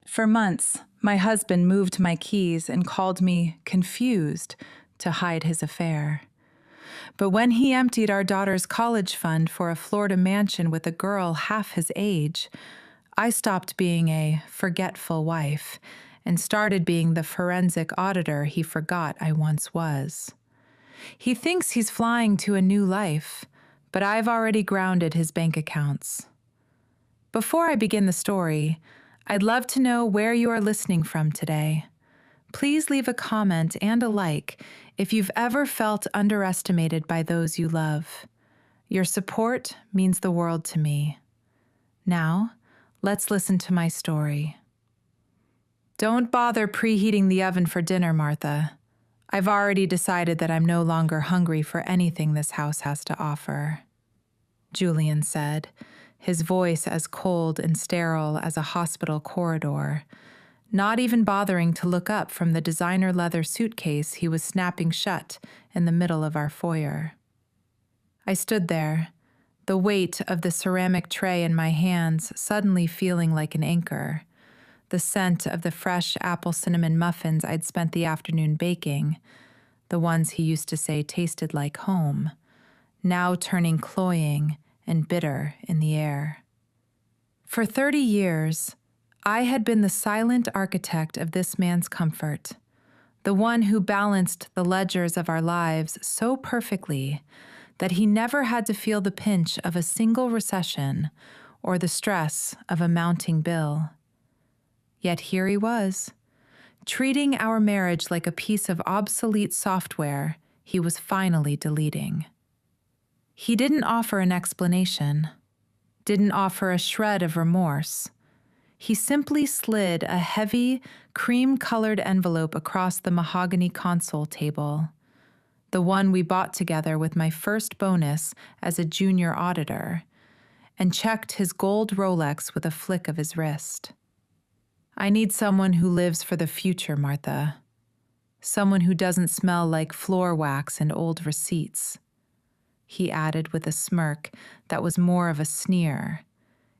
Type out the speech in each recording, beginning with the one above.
For months, my husband moved my keys and called me confused to hide his affair. But when he emptied our daughter's college fund for a Florida mansion with a girl half his age, I stopped being a forgetful wife and started being the forensic auditor he forgot I once was. He thinks he's flying to a new life, but I've already grounded his bank accounts. Before I begin the story, I'd love to know where you are listening from today. Please leave a comment and a like if you've ever felt underestimated by those you love. Your support means the world to me. Now, let's listen to my story. Don't bother preheating the oven for dinner, Martha. I've already decided that I'm no longer hungry for anything this house has to offer, Julian said, his voice as cold and sterile as a hospital corridor, not even bothering to look up from the designer leather suitcase he was snapping shut in the middle of our foyer. I stood there, the weight of the ceramic tray in my hands suddenly feeling like an anchor, the scent of the fresh apple cinnamon muffins I'd spent the afternoon baking, the ones he used to say tasted like home, now turning cloying and bitter in the air. For 30 years, I had been the silent architect of this man's comfort, the one who balanced the ledgers of our lives so perfectly that he never had to feel the pinch of a single recession or the stress of a mounting bill. Yet here he was, treating our marriage like a piece of obsolete software he was finally deleting. He didn't offer an explanation, didn't offer a shred of remorse. He simply slid a heavy, cream-colored envelope across the mahogany console table, the one we bought together with my first bonus as a junior auditor, and checked his gold Rolex with a flick of his wrist. I need someone who lives for the future, Martha. Someone who doesn't smell like floor wax and old receipts, he added with a smirk that was more of a sneer,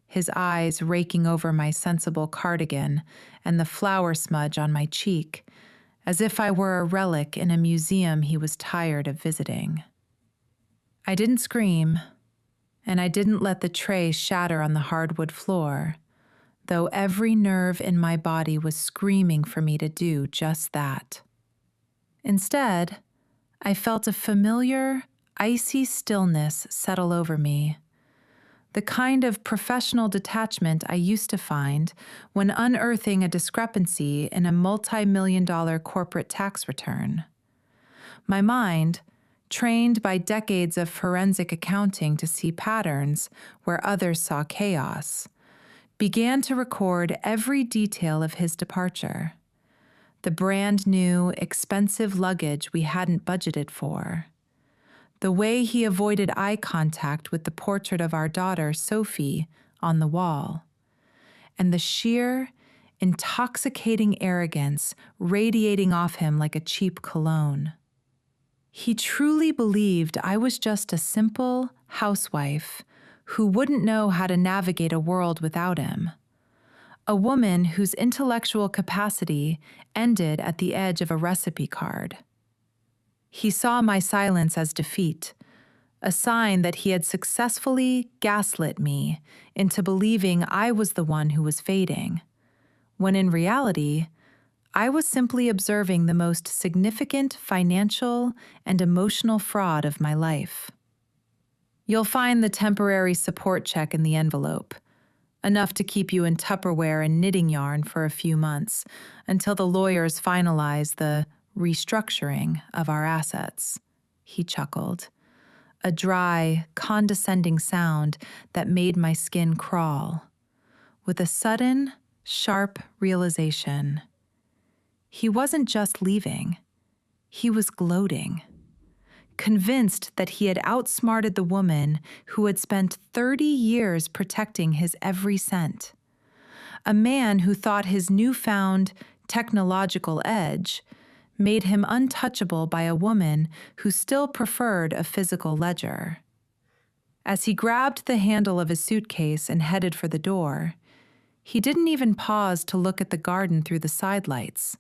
his eyes raking over my sensible cardigan and the flour smudge on my cheek, as if I were a relic in a museum he was tired of visiting. I didn't scream, and I didn't let the tray shatter on the hardwood floor, though every nerve in my body was screaming for me to do just that. Instead, I felt a familiar, icy stillness settle over me, the kind of professional detachment I used to find when unearthing a discrepancy in a multi-million-dollar corporate tax return. My mind, trained by decades of forensic accounting to see patterns where others saw chaos, began to record every detail of his departure. The brand new, expensive luggage we hadn't budgeted for. The way he avoided eye contact with the portrait of our daughter, Sophie, on the wall. And the sheer, intoxicating arrogance radiating off him like a cheap cologne. He truly believed I was just a simple housewife who wouldn't know how to navigate a world without him. A woman whose intellectual capacity ended at the edge of a recipe card. He saw my silence as defeat, a sign that he had successfully gaslit me into believing I was the one who was fading, when in reality, I was simply observing the most significant financial and emotional fraud of my life. You'll find the temporary support check in the envelope, enough to keep you in Tupperware and knitting yarn for a few months until the lawyers finalize the restructuring of our assets, he chuckled, a dry, condescending sound that made my skin crawl, with a sudden, sharp realization. He wasn't just leaving, he was gloating. Convinced that he had outsmarted the woman who had spent 30 years protecting his every cent. A man who thought his newfound technological edge made him untouchable by a woman who still preferred a physical ledger. As he grabbed the handle of his suitcase and headed for the door, He didn't even pause to look at the garden through the sidelights.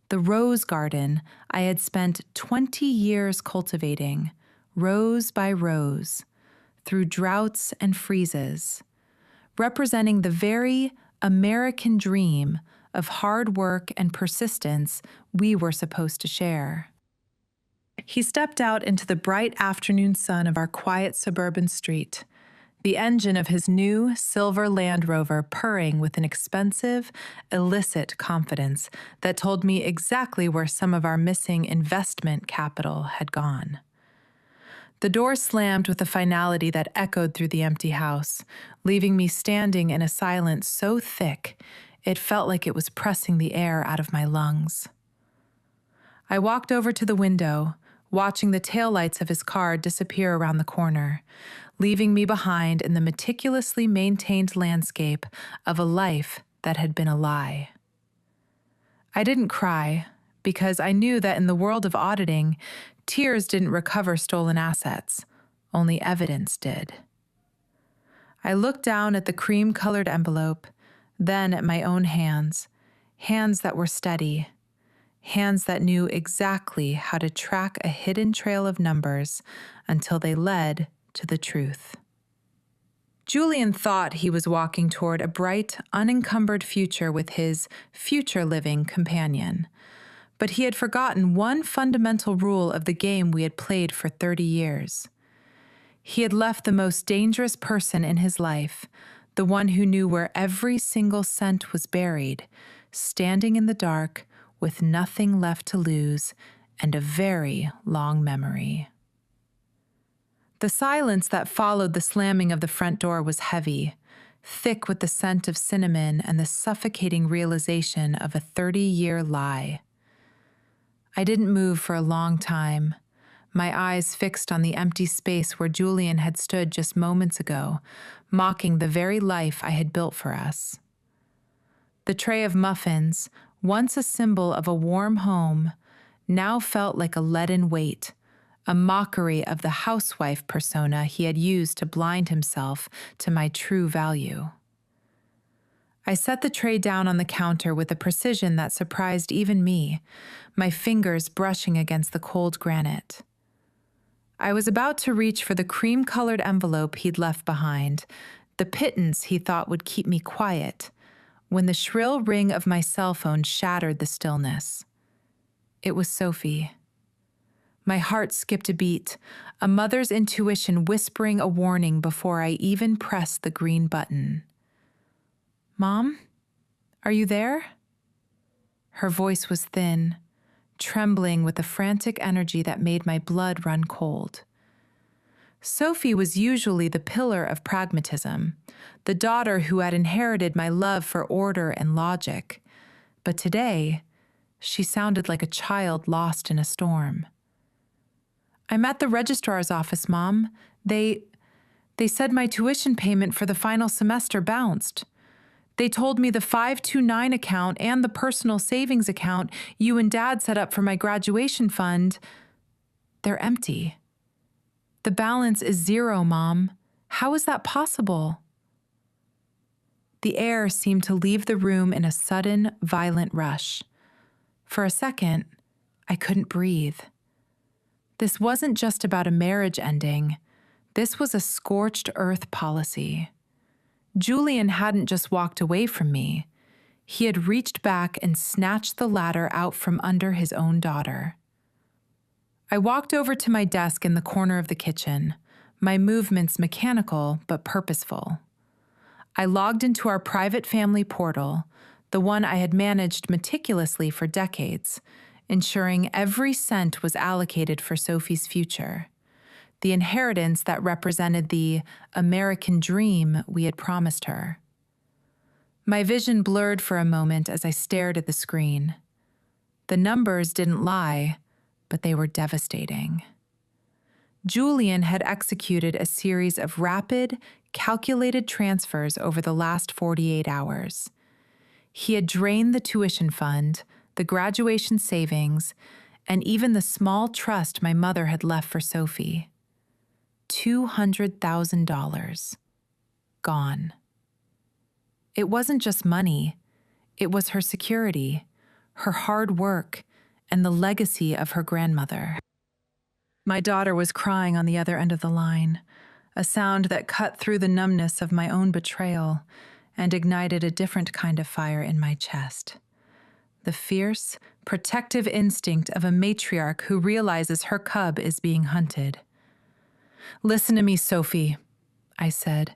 The rose garden I had spent 20 years cultivating, rose by rose, through droughts and freezes, representing the very American dream of hard work and persistence we were supposed to share. He stepped out into the bright afternoon sun of our quiet suburban street, the engine of his new silver Land Rover purring with an expensive, illicit confidence that told me exactly where some of our missing investment capital had gone. The door slammed with a finality that echoed through the empty house, leaving me standing in a silence so thick it felt like it was pressing the air out of my lungs. I walked over to the window, watching the taillights of his car disappear around the corner, leaving me behind in the meticulously maintained landscape of a life that had been a lie. I didn't cry, because I knew that in the world of auditing, tears didn't recover stolen assets, only evidence did. I looked down at the cream-colored envelope, then at my own hands that were steady, hands that knew exactly how to track a hidden trail of numbers until they led to the truth. Julian thought he was walking toward a bright, unencumbered future with his future-living companion, but he had forgotten one fundamental rule of the game we had played for 30 years. He had left the most dangerous person in his life, the one who knew where every single cent was buried, standing in the dark with nothing left to lose and a very long memory. The silence that followed the slamming of the front door was heavy, thick with the scent of cinnamon and the suffocating realization of a 30-year lie. I didn't move for a long time, my eyes fixed on the empty space where Julian had stood just moments ago, mocking the very life I had built for us. The tray of muffins, once a symbol of a warm home, now felt like a leaden weight, a mockery of the housewife persona he had used to blind himself to my true value. I set the tray down on the counter with a precision that surprised even me, my fingers brushing against the cold granite. I was about to reach for the cream-colored envelope he'd left behind, the pittance he thought would keep me quiet, when the shrill ring of my cell phone shattered the stillness. It was Sophie. My heart skipped a beat, a mother's intuition whispering a warning before I even pressed the green button. "Mom, are you there?" Her voice was thin, trembling with a frantic energy that made my blood run cold. Sophie was usually the pillar of pragmatism, the daughter who had inherited my love for order and logic. But today, she sounded like a child lost in a storm. "I'm at the registrar's office, Mom. They said my tuition payment for the final semester bounced. They told me the 529 account and the personal savings account you and Dad set up for my graduation fund, they're empty. The balance is zero, Mom. How is that possible?" The air seemed to leave the room in a sudden, violent rush. For a second, I couldn't breathe. This wasn't just about a marriage ending. This was a scorched earth policy. Julian hadn't just walked away from me. He had reached back and snatched the ladder out from under his own daughter. I walked over to my desk in the corner of the kitchen, my movements mechanical but purposeful. I logged into our private family portal, the one I had managed meticulously for decades, ensuring every cent was allocated for Sophie's future, the inheritance that represented the American dream we had promised her. My vision blurred for a moment as I stared at the screen. The numbers didn't lie, but they were devastating. Julian had executed a series of rapid, calculated transfers over the last 48 hours. He had drained the tuition fund, the graduation savings, and even the small trust my mother had left for Sophie. $200,000. Gone. It wasn't just money. It was her security, her hard work, and the legacy of her grandmother. My daughter was crying on the other end of the line, a sound that cut through the numbness of my own betrayal and ignited a different kind of fire in my chest. The fierce, protective instinct of a matriarch who realizes her cub is being hunted. "Listen to me, Sophie," I said,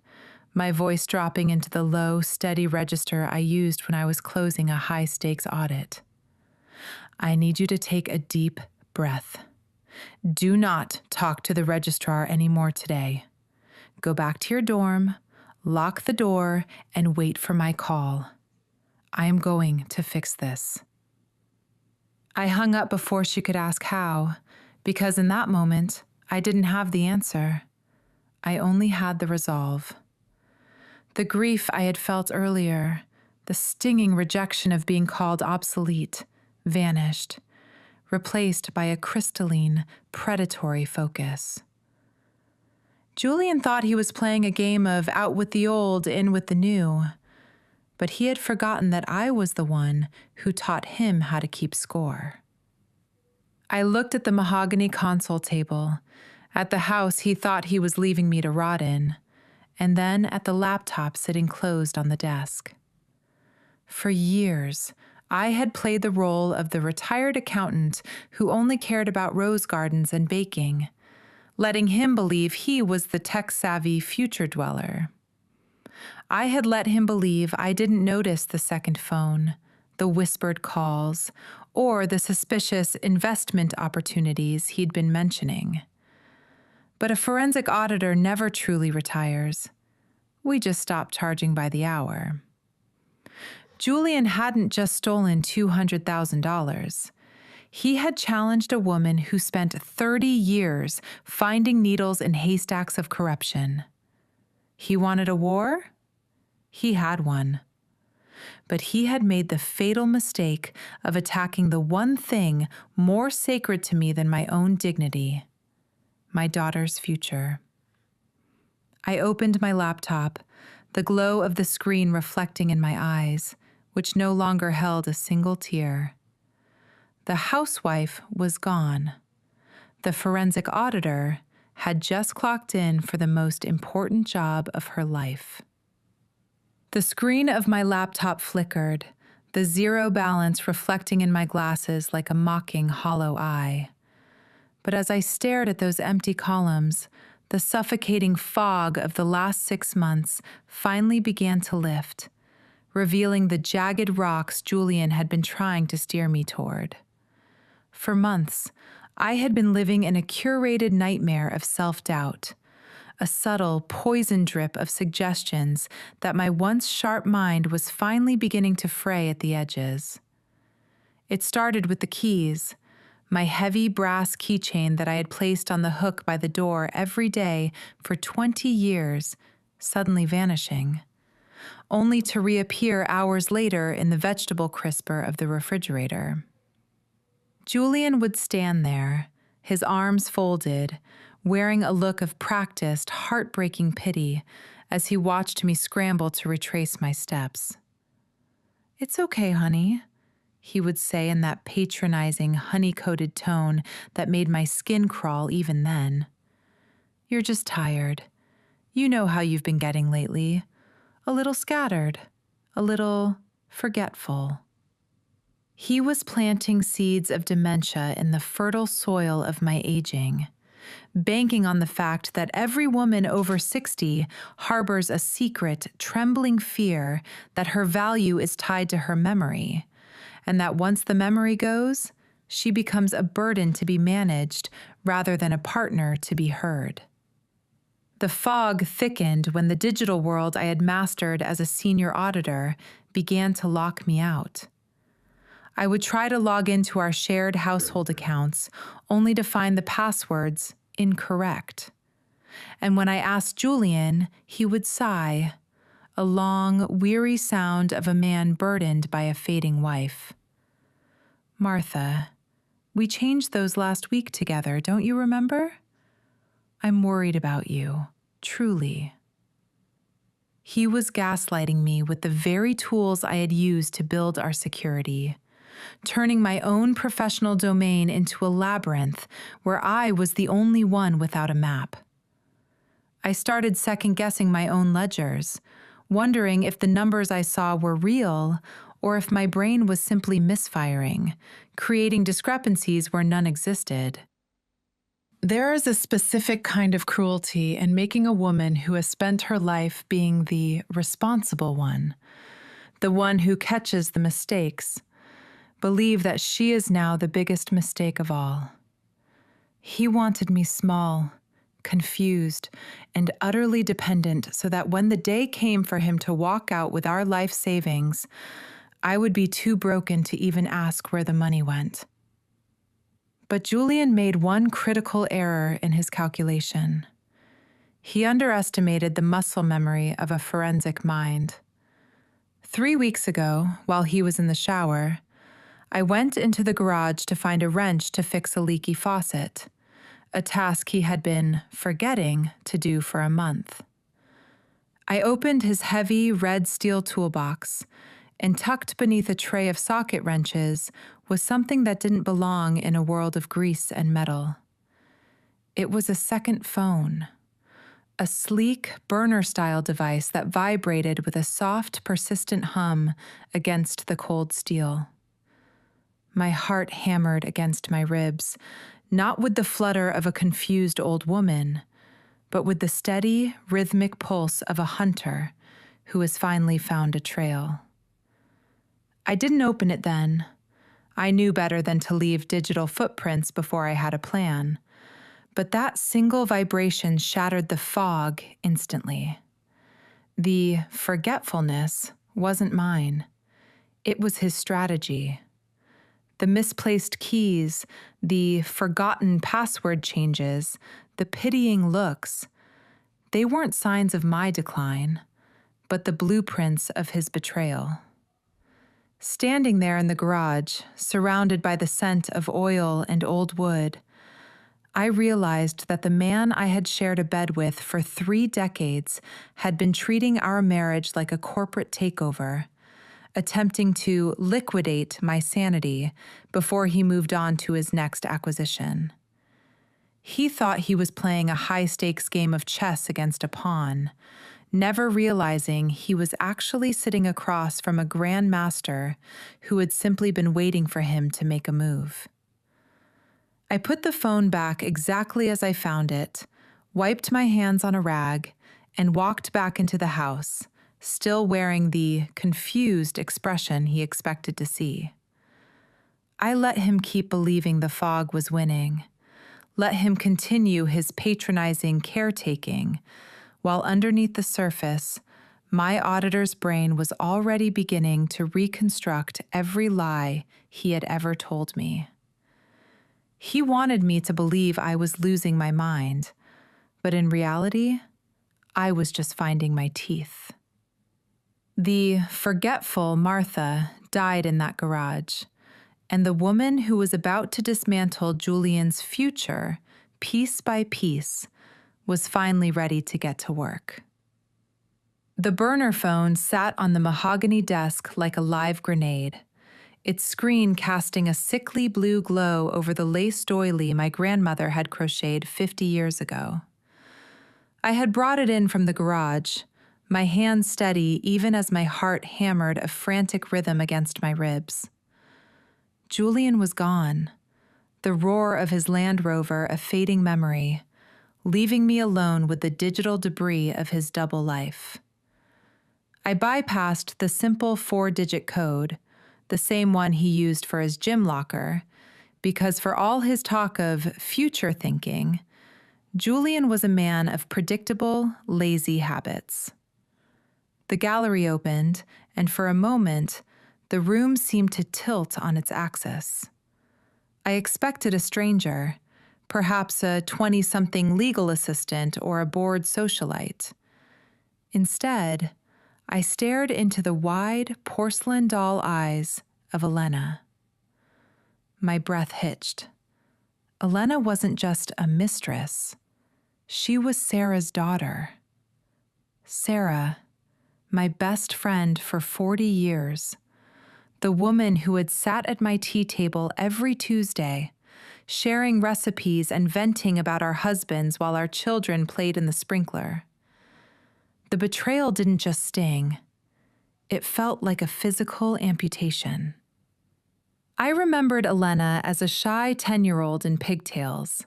my voice dropping into the low, steady register I used when I was closing a high-stakes audit. "I need you to take a deep breath. Do not talk to the registrar anymore today. Go back to your dorm, lock the door, and wait for my call. I am going to fix this." I hung up before she could ask how, because in that moment, I didn't have the answer. I only had the resolve. The grief I had felt earlier, the stinging rejection of being called obsolete, vanished, replaced by a crystalline, predatory focus. Julian thought he was playing a game of out with the old, in with the new, but he had forgotten that I was the one who taught him how to keep score. I looked at the mahogany console table, at the house he thought he was leaving me to rot in, and then at the laptop sitting closed on the desk. For years, I had played the role of the retired accountant who only cared about rose gardens and baking, letting him believe he was the tech-savvy future dweller. I had let him believe I didn't notice the second phone, the whispered calls, or the suspicious investment opportunities he'd been mentioning. But a forensic auditor never truly retires. We just stop charging by the hour. Julian hadn't just stolen $200,000. He had challenged a woman who spent 30 years finding needles in haystacks of corruption. He wanted a war? He had one. But he had made the fatal mistake of attacking the one thing more sacred to me than my own dignity, my daughter's future. I opened my laptop, the glow of the screen reflecting in my eyes, which no longer held a single tear. The housewife was gone. The forensic auditor had just clocked in for the most important job of her life. The screen of my laptop flickered, the zero balance reflecting in my glasses like a mocking hollow eye. But as I stared at those empty columns, the suffocating fog of the last 6 months finally began to lift, revealing the jagged rocks Julian had been trying to steer me toward. For months, I had been living in a curated nightmare of self-doubt, a subtle poison drip of suggestions that my once sharp mind was finally beginning to fray at the edges. It started with the keys, my heavy brass keychain that I had placed on the hook by the door every day for 20 years, suddenly vanishing, only to reappear hours later in the vegetable crisper of the refrigerator. Julian would stand there, his arms folded, wearing a look of practiced, heartbreaking pity as he watched me scramble to retrace my steps. "It's okay, honey," he would say in that patronizing, honey-coated tone that made my skin crawl even then. "You're just tired. You know how you've been getting lately. A little scattered, a little forgetful." He was planting seeds of dementia in the fertile soil of my aging, banking on the fact that every woman over 60 harbors a secret, trembling fear that her value is tied to her memory, and that once the memory goes, she becomes a burden to be managed rather than a partner to be heard. The fog thickened when the digital world I had mastered as a senior auditor began to lock me out. I would try to log into our shared household accounts, only to find the passwords incorrect. And when I asked Julian, he would sigh, a long, weary sound of a man burdened by a fading wife. "Martha, we changed those last week together, don't you remember? I'm worried about you, truly." He was gaslighting me with the very tools I had used to build our security, turning my own professional domain into a labyrinth where I was the only one without a map. I started second-guessing my own ledgers, wondering if the numbers I saw were real or if my brain was simply misfiring, creating discrepancies where none existed. There is a specific kind of cruelty in making a woman who has spent her life being the responsible one, the one who catches the mistakes, believe that she is now the biggest mistake of all. He wanted me small, confused, and utterly dependent so that when the day came for him to walk out with our life savings, I would be too broken to even ask where the money went. But Julian made one critical error in his calculation. He underestimated the muscle memory of a forensic mind. 3 weeks ago, while he was in the shower, I went into the garage to find a wrench to fix a leaky faucet, a task he had been forgetting to do for a month. I opened his heavy red steel toolbox, and tucked beneath a tray of socket wrenches was something that didn't belong in a world of grease and metal. It was a second phone, a sleek burner-style device that vibrated with a soft, persistent hum against the cold steel. My heart hammered against my ribs, not with the flutter of a confused old woman, but with the steady, rhythmic pulse of a hunter who has finally found a trail. I didn't open it then. I knew better than to leave digital footprints before I had a plan. But that single vibration shattered the fog instantly. The forgetfulness wasn't mine. It was his strategy. The misplaced keys, the forgotten password changes, the pitying looks, they weren't signs of my decline, but the blueprints of his betrayal. Standing there in the garage, surrounded by the scent of oil and old wood, I realized that the man I had shared a bed with for 3 decades had been treating our marriage like a corporate takeover, attempting to liquidate my sanity before he moved on to his next acquisition. He thought he was playing a high-stakes game of chess against a pawn, never realizing he was actually sitting across from a grandmaster who had simply been waiting for him to make a move. I put the phone back exactly as I found it, wiped my hands on a rag, and walked back into the house, still wearing the confused expression he expected to see. I let him keep believing the fog was winning, let him continue his patronizing caretaking, while underneath the surface, my auditor's brain was already beginning to reconstruct every lie he had ever told me. He wanted me to believe I was losing my mind, but in reality, I was just finding my teeth. The forgetful Martha died in that garage, and the woman who was about to dismantle Julian's future, piece by piece, was finally ready to get to work. The burner phone sat on the mahogany desk like a live grenade, its screen casting a sickly blue glow over the lace doily my grandmother had crocheted 50 years ago. I had brought it in from the garage, my hand steady even as my heart hammered a frantic rhythm against my ribs. Julian was gone, the roar of his Land Rover a fading memory, leaving me alone with the digital debris of his double life. I bypassed the simple 4-digit code, the same one he used for his gym locker, because for all his talk of future thinking, Julian was a man of predictable, lazy habits. The gallery opened, and for a moment, the room seemed to tilt on its axis. I expected a stranger, perhaps a 20-something legal assistant or a bored socialite. Instead, I stared into the wide porcelain doll eyes of Elena. My breath hitched. Elena wasn't just a mistress. She was Sarah's daughter. Sarah, my best friend for 40 years, the woman who had sat at my tea table every Tuesday, sharing recipes and venting about our husbands while our children played in the sprinkler. The betrayal didn't just sting. It felt like a physical amputation. I remembered Elena as a shy 10-year-old in pigtails,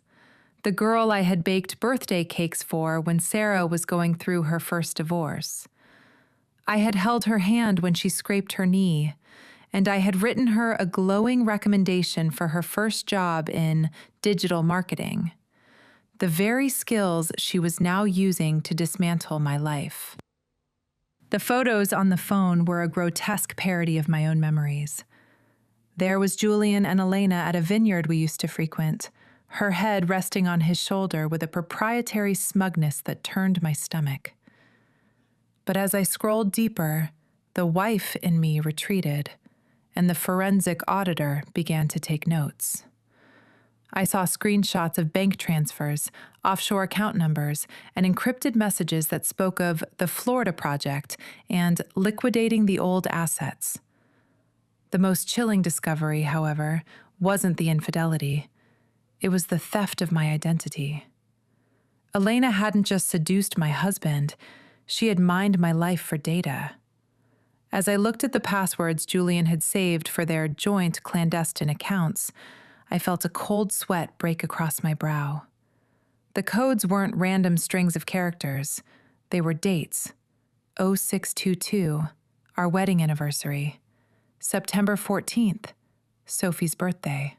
the girl I had baked birthday cakes for when Sarah was going through her first divorce. I had held her hand when she scraped her knee, and I had written her a glowing recommendation for her first job in digital marketing, the very skills she was now using to dismantle my life. The photos on the phone were a grotesque parody of my own memories. There was Julian and Elena at a vineyard we used to frequent, her head resting on his shoulder with a proprietary smugness that turned my stomach. But as I scrolled deeper, the wife in me retreated, and the forensic auditor began to take notes. I saw screenshots of bank transfers, offshore account numbers, and encrypted messages that spoke of the Florida project and liquidating the old assets. The most chilling discovery, however, wasn't the infidelity. It was the theft of my identity. Elena hadn't just seduced my husband, she had mined my life for data. As I looked at the passwords Julian had saved for their joint clandestine accounts, I felt a cold sweat break across my brow. The codes weren't random strings of characters. They were dates. 0622, our wedding anniversary. September 14th, Sophie's birthday.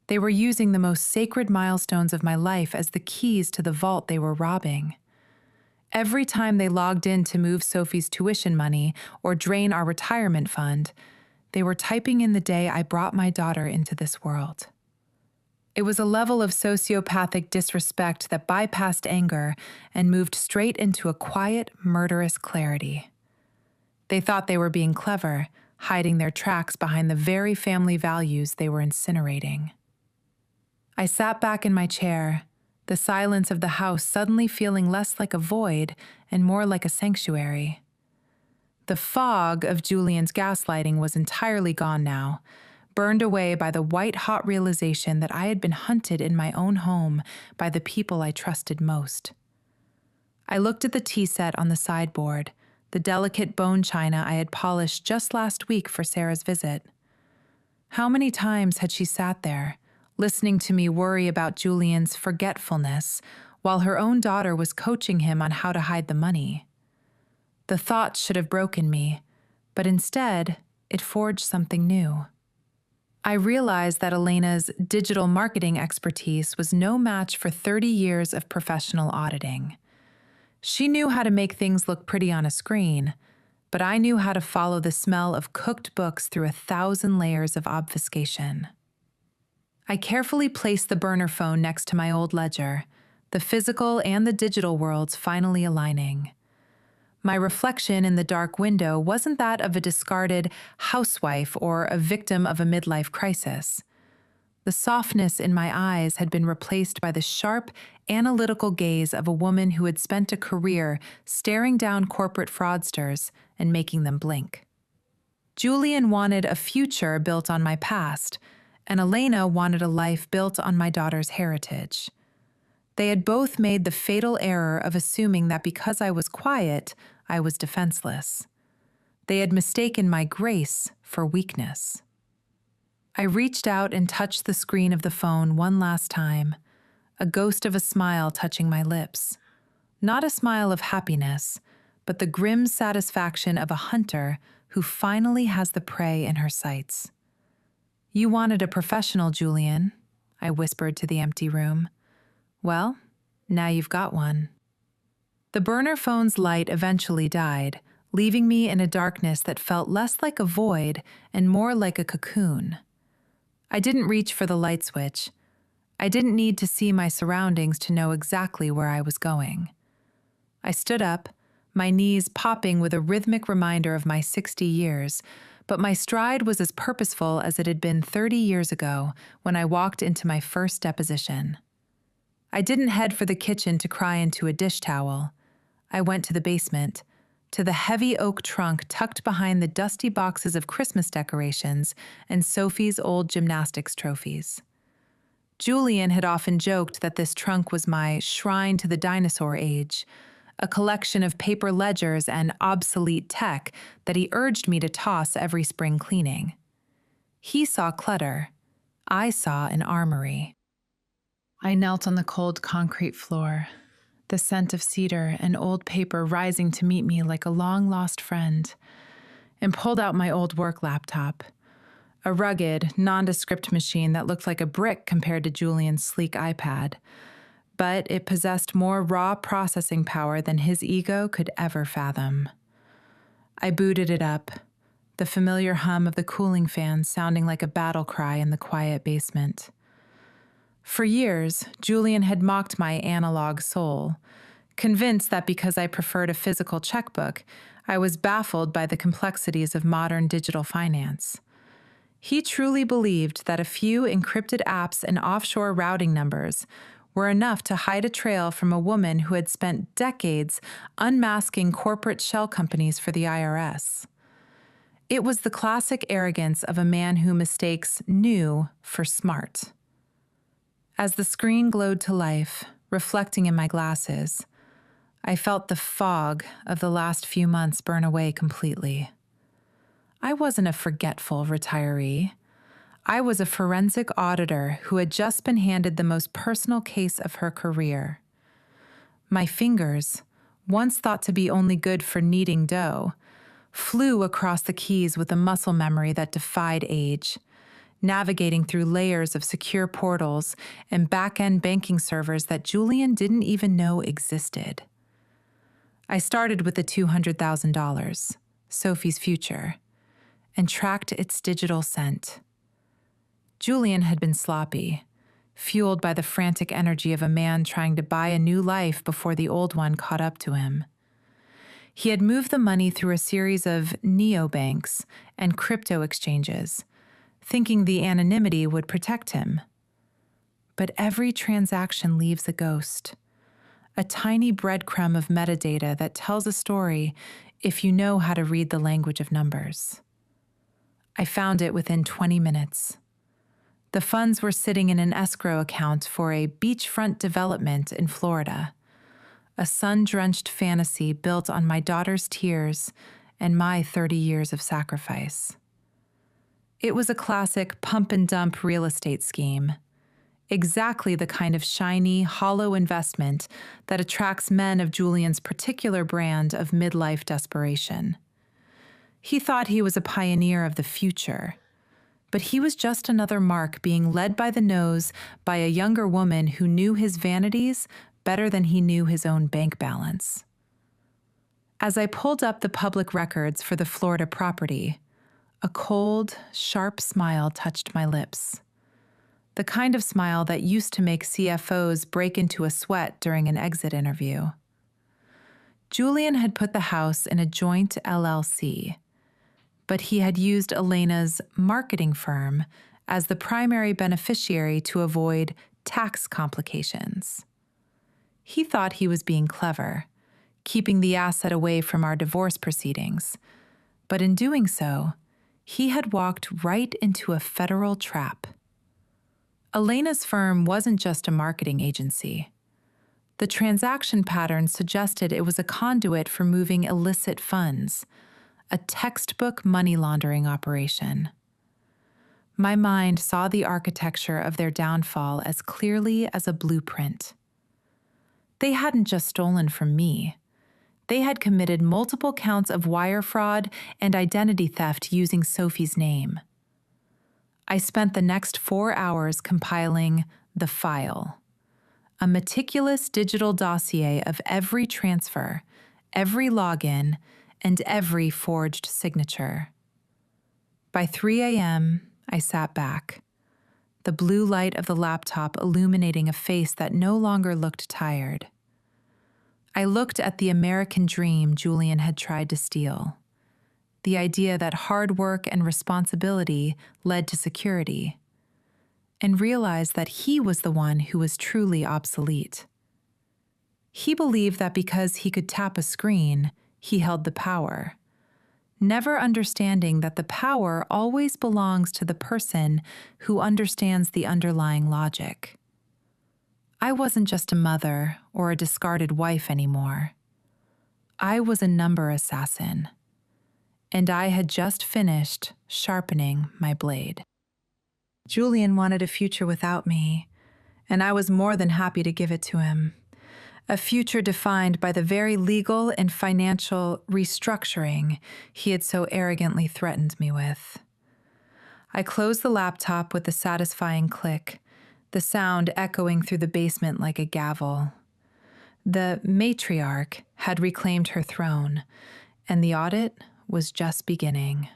They were using the most sacred milestones of my life as the keys to the vault they were robbing. Every time they logged in to move Sophie's tuition money or drain our retirement fund, they were typing in the day I brought my daughter into this world. It was a level of sociopathic disrespect that bypassed anger and moved straight into a quiet, murderous clarity. They thought they were being clever, hiding their tracks behind the very family values they were incinerating. I sat back in my chair, the silence of the house suddenly feeling less like a void and more like a sanctuary. The fog of Julian's gaslighting was entirely gone now, burned away by the white-hot realization that I had been hunted in my own home by the people I trusted most. I looked at the tea set on the sideboard, the delicate bone china I had polished just last week for Sarah's visit. How many times had she sat there, listening to me worry about Julian's forgetfulness, while her own daughter was coaching him on how to hide the money? The thought should have broken me, but instead, it forged something new. I realized that Elena's digital marketing expertise was no match for 30 years of professional auditing. She knew how to make things look pretty on a screen, but I knew how to follow the smell of cooked books through 1,000 layers of obfuscation. I carefully placed the burner phone next to my old ledger, the physical and the digital worlds finally aligning. My reflection in the dark window wasn't that of a discarded housewife or a victim of a midlife crisis. The softness in my eyes had been replaced by the sharp, analytical gaze of a woman who had spent a career staring down corporate fraudsters and making them blink. Julian wanted a future built on my past, and Elena wanted a life built on my daughter's heritage. They had both made the fatal error of assuming that because I was quiet, I was defenseless. They had mistaken my grace for weakness. I reached out and touched the screen of the phone one last time, a ghost of a smile touching my lips. Not a smile of happiness, but the grim satisfaction of a hunter who finally has the prey in her sights. "You wanted a professional, Julian," I whispered to the empty room. "Well, now you've got one." The burner phone's light eventually died, leaving me in a darkness that felt less like a void and more like a cocoon. I didn't reach for the light switch. I didn't need to see my surroundings to know exactly where I was going. I stood up, my knees popping with a rhythmic reminder of my 60 years, but my stride was as purposeful as it had been 30 years ago when I walked into my first deposition. I didn't head for the kitchen to cry into a dish towel. I went to the basement, to the heavy oak trunk tucked behind the dusty boxes of Christmas decorations and Sophie's old gymnastics trophies. Julian had often joked that this trunk was my shrine to the dinosaur age, a collection of paper ledgers and obsolete tech that he urged me to toss every spring cleaning. He saw clutter. I saw an armory. I knelt on the cold concrete floor, the scent of cedar and old paper rising to meet me like a long-lost friend, and pulled out my old work laptop, a rugged, nondescript machine that looked like a brick compared to Julian's sleek iPad, but it possessed more raw processing power than his ego could ever fathom. I booted it up, the familiar hum of the cooling fan sounding like a battle cry in the quiet basement. For years, Julian had mocked my analog soul, convinced that because I preferred a physical checkbook, I was baffled by the complexities of modern digital finance. He truly believed that a few encrypted apps and offshore routing numbers were enough to hide a trail from a woman who had spent decades unmasking corporate shell companies for the IRS. It was the classic arrogance of a man who mistakes new for smart. As the screen glowed to life, reflecting in my glasses, I felt the fog of the last few months burn away completely. I wasn't a forgetful retiree. I was a forensic auditor who had just been handed the most personal case of her career. My fingers, once thought to be only good for kneading dough, flew across the keys with a muscle memory that defied age, navigating through layers of secure portals and back-end banking servers that Julian didn't even know existed. I started with the $200,000, Sophie's future, and tracked its digital scent. Julian had been sloppy, fueled by the frantic energy of a man trying to buy a new life before the old one caught up to him. He had moved the money through a series of neobanks and crypto exchanges, thinking the anonymity would protect him. But every transaction leaves a ghost, a tiny breadcrumb of metadata that tells a story if you know how to read the language of numbers. I found it within 20 minutes. The funds were sitting in an escrow account for a beachfront development in Florida, a sun-drenched fantasy built on my daughter's tears and my 30 years of sacrifice. It was a classic pump-and-dump real estate scheme, exactly the kind of shiny, hollow investment that attracts men of Julian's particular brand of midlife desperation. He thought he was a pioneer of the future, but he was just another mark being led by the nose by a younger woman who knew his vanities better than he knew his own bank balance. As I pulled up the public records for the Florida property, a cold, sharp smile touched my lips. The kind of smile that used to make CFOs break into a sweat during an exit interview. Julian had put the house in a joint LLC, but he had used Elena's marketing firm as the primary beneficiary to avoid tax complications. He thought he was being clever, keeping the asset away from our divorce proceedings, but in doing so, he had walked right into a federal trap. Elena's firm wasn't just a marketing agency. The transaction pattern suggested it was a conduit for moving illicit funds, a textbook money laundering operation. My mind saw the architecture of their downfall as clearly as a blueprint. They hadn't just stolen from me. They had committed multiple counts of wire fraud and identity theft using Sophie's name. I spent the next 4 hours compiling the file, a meticulous digital dossier of every transfer, every login, and every forged signature. By 3 a.m., I sat back, the blue light of the laptop illuminating a face that no longer looked tired. I looked at the American dream Julian had tried to steal, the idea that hard work and responsibility led to security, and realized that he was the one who was truly obsolete. He believed that because he could tap a screen, he held the power, never understanding that the power always belongs to the person who understands the underlying logic. I wasn't just a mother or a discarded wife anymore. I was a number assassin, and I had just finished sharpening my blade. Julian wanted a future without me, and I was more than happy to give it to him. A future defined by the very legal and financial restructuring he had so arrogantly threatened me with. I closed the laptop with a satisfying click, the sound echoing through the basement like a gavel. The matriarch had reclaimed her throne, and the audit was just beginning.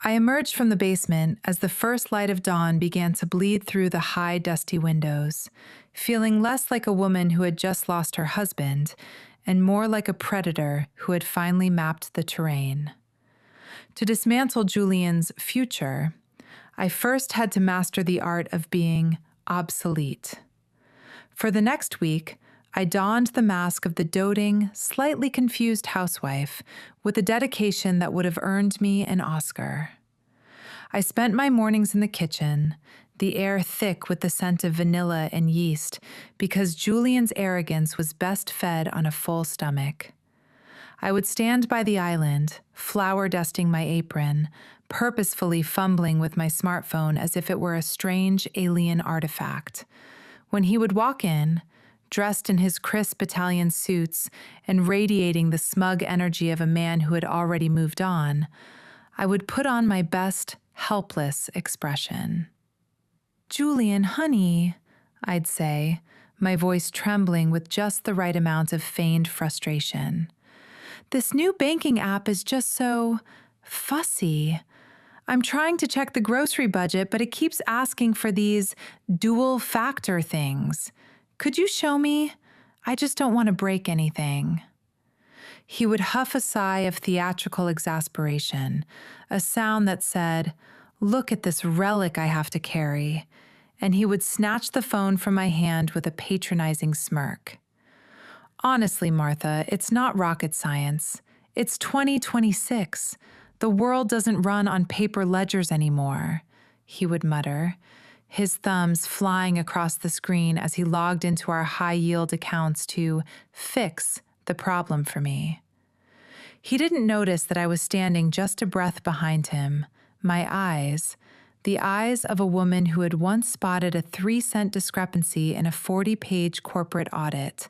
I emerged from the basement as the first light of dawn began to bleed through the high, dusty windows, feeling less like a woman who had just lost her husband and more like a predator who had finally mapped the terrain. To dismantle Julian's future, I first had to master the art of being obsolete. For the next week, I donned the mask of the doting, slightly confused housewife with a dedication that would have earned me an Oscar. I spent my mornings in the kitchen, the air thick with the scent of vanilla and yeast, because Julian's arrogance was best fed on a full stomach. I would stand by the island, flour dusting my apron, purposefully fumbling with my smartphone as if it were a strange alien artifact. When he would walk in, dressed in his crisp battalion suits and radiating the smug energy of a man who had already moved on, I would put on my best, helpless expression. "Julian, honey," I'd say, my voice trembling with just the right amount of feigned frustration. "This new banking app is just so fussy. I'm trying to check the grocery budget, but it keeps asking for these dual factor things. Could you show me? I just don't want to break anything." He would huff a sigh of theatrical exasperation, a sound that said, "Look at this relic I have to carry," and he would snatch the phone from my hand with a patronizing smirk. "Honestly, Martha, it's not rocket science. It's 2026. The world doesn't run on paper ledgers anymore," he would mutter, his thumbs flying across the screen as he logged into our high-yield accounts to fix the problem for me. He didn't notice that I was standing just a breath behind him, my eyes, the eyes of a woman who had once spotted a 3-cent discrepancy in a 40-page corporate audit,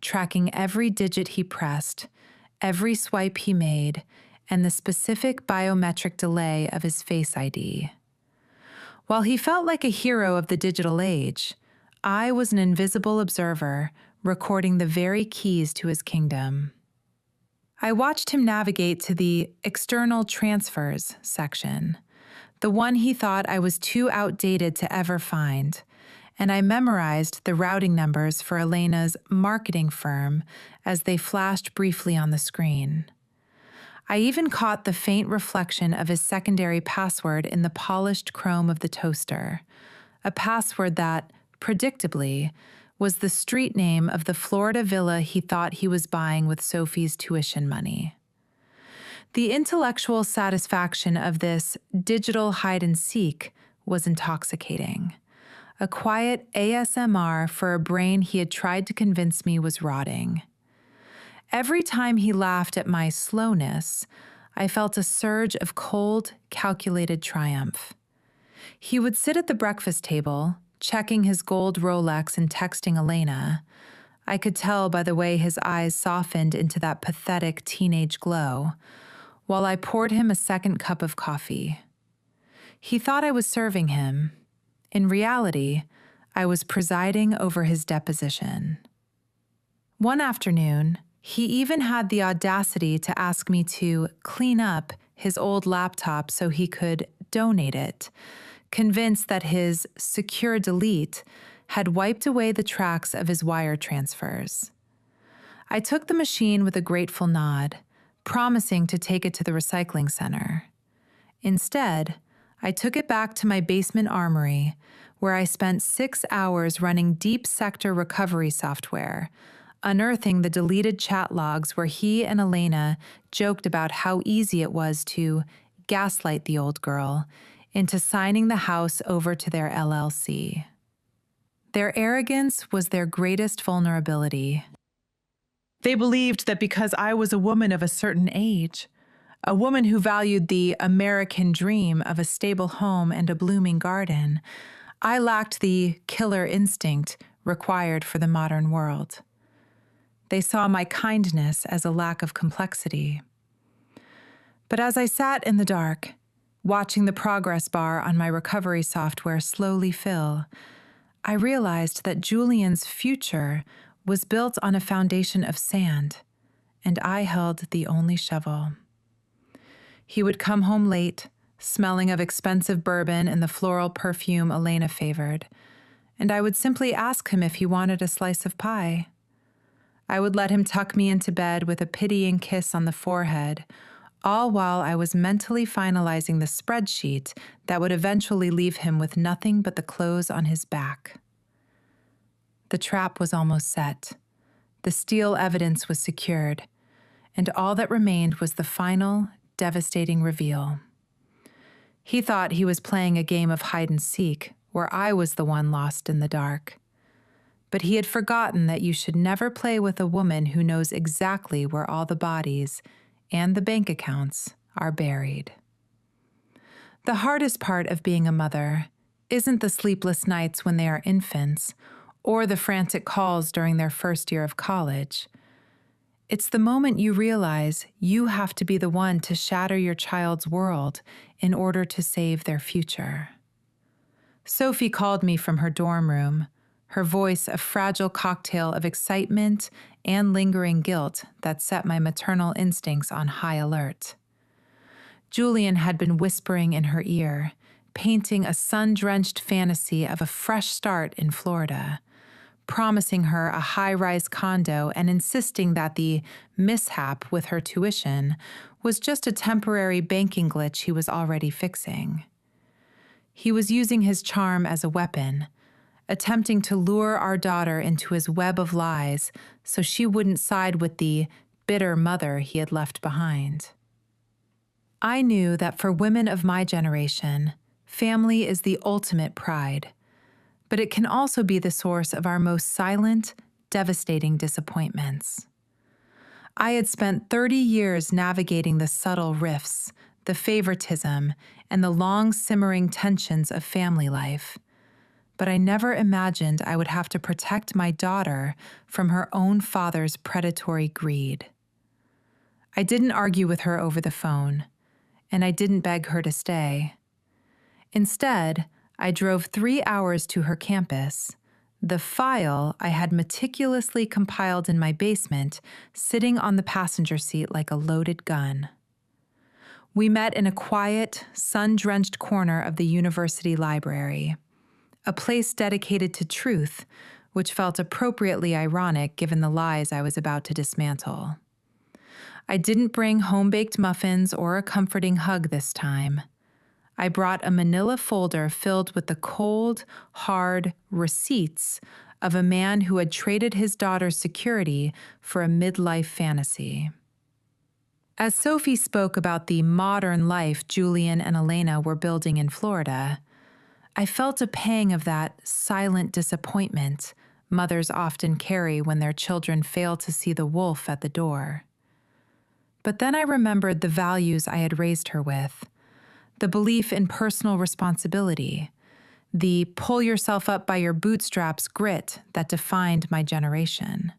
tracking every digit he pressed, every swipe he made, and the specific biometric delay of his Face ID. While he felt like a hero of the digital age, I was an invisible observer, recording the very keys to his kingdom. I watched him navigate to the external transfers section, the one he thought I was too outdated to ever find, and I memorized the routing numbers for Elena's marketing firm as they flashed briefly on the screen. I even caught the faint reflection of his secondary password in the polished chrome of the toaster, a password that, predictably, was the street name of the Florida villa he thought he was buying with Sophie's tuition money. The intellectual satisfaction of this digital hide-and-seek was intoxicating, a quiet ASMR for a brain he had tried to convince me was rotting. Every time he laughed at my slowness, I felt a surge of cold, calculated triumph. He would sit at the breakfast table, checking his gold Rolex and texting Elena. I could tell by the way his eyes softened into that pathetic teenage glow, while I poured him a second cup of coffee. He thought I was serving him. In reality, I was presiding over his deposition. One afternoon, he even had the audacity to ask me to clean up his old laptop so he could donate it, convinced that his secure delete had wiped away the tracks of his wire transfers. I took the machine with a grateful nod, promising to take it to the recycling center. Instead, I took it back to my basement armory, where I spent 6 hours running deep sector recovery software, unearthing the deleted chat logs where he and Elena joked about how easy it was to gaslight the old girl into signing the house over to their LLC. Their arrogance was their greatest vulnerability. They believed that because I was a woman of a certain age, a woman who valued the American dream of a stable home and a blooming garden, I lacked the killer instinct required for the modern world. They saw my kindness as a lack of complexity. But as I sat in the dark, watching the progress bar on my recovery software slowly fill, I realized that Julian's future was built on a foundation of sand, and I held the only shovel. He would come home late, smelling of expensive bourbon and the floral perfume Elena favored, and I would simply ask him if he wanted a slice of pie. I would let him tuck me into bed with a pitying kiss on the forehead, all while I was mentally finalizing the spreadsheet that would eventually leave him with nothing but the clothes on his back. The trap was almost set. The steel evidence was secured, and all that remained was the final, devastating reveal. He thought he was playing a game of hide and seek, where I was the one lost in the dark. But he had forgotten that you should never play with a woman who knows exactly where all the bodies and the bank accounts are buried. The hardest part of being a mother isn't the sleepless nights when they are infants or the frantic calls during their first year of college. It's the moment you realize you have to be the one to shatter your child's world in order to save their future. Sophie called me from her dorm room, her voice a fragile cocktail of excitement and lingering guilt that set my maternal instincts on high alert. Julian had been whispering in her ear, painting a sun-drenched fantasy of a fresh start in Florida, promising her a high-rise condo and insisting that the mishap with her tuition was just a temporary banking glitch he was already fixing. He was using his charm as a weapon, attempting to lure our daughter into his web of lies so she wouldn't side with the bitter mother he had left behind. I knew that for women of my generation, family is the ultimate pride, but it can also be the source of our most silent, devastating disappointments. I had spent 30 years navigating the subtle rifts, the favoritism, and the long simmering tensions of family life, but I never imagined I would have to protect my daughter from her own father's predatory greed. I didn't argue with her over the phone, and I didn't beg her to stay. Instead, I drove 3 hours to her campus, the file I had meticulously compiled in my basement sitting on the passenger seat like a loaded gun. We met in a quiet, sun-drenched corner of the university library, a place dedicated to truth, which felt appropriately ironic given the lies I was about to dismantle. I didn't bring home-baked muffins or a comforting hug this time. I brought a manila folder filled with the cold, hard receipts of a man who had traded his daughter's security for a midlife fantasy. As Sophie spoke about the modern life Julian and Elena were building in Florida, I felt a pang of that silent disappointment mothers often carry when their children fail to see the wolf at the door. But then I remembered the values I had raised her with, the belief in personal responsibility, the pull yourself up by your bootstraps grit that defined my generation.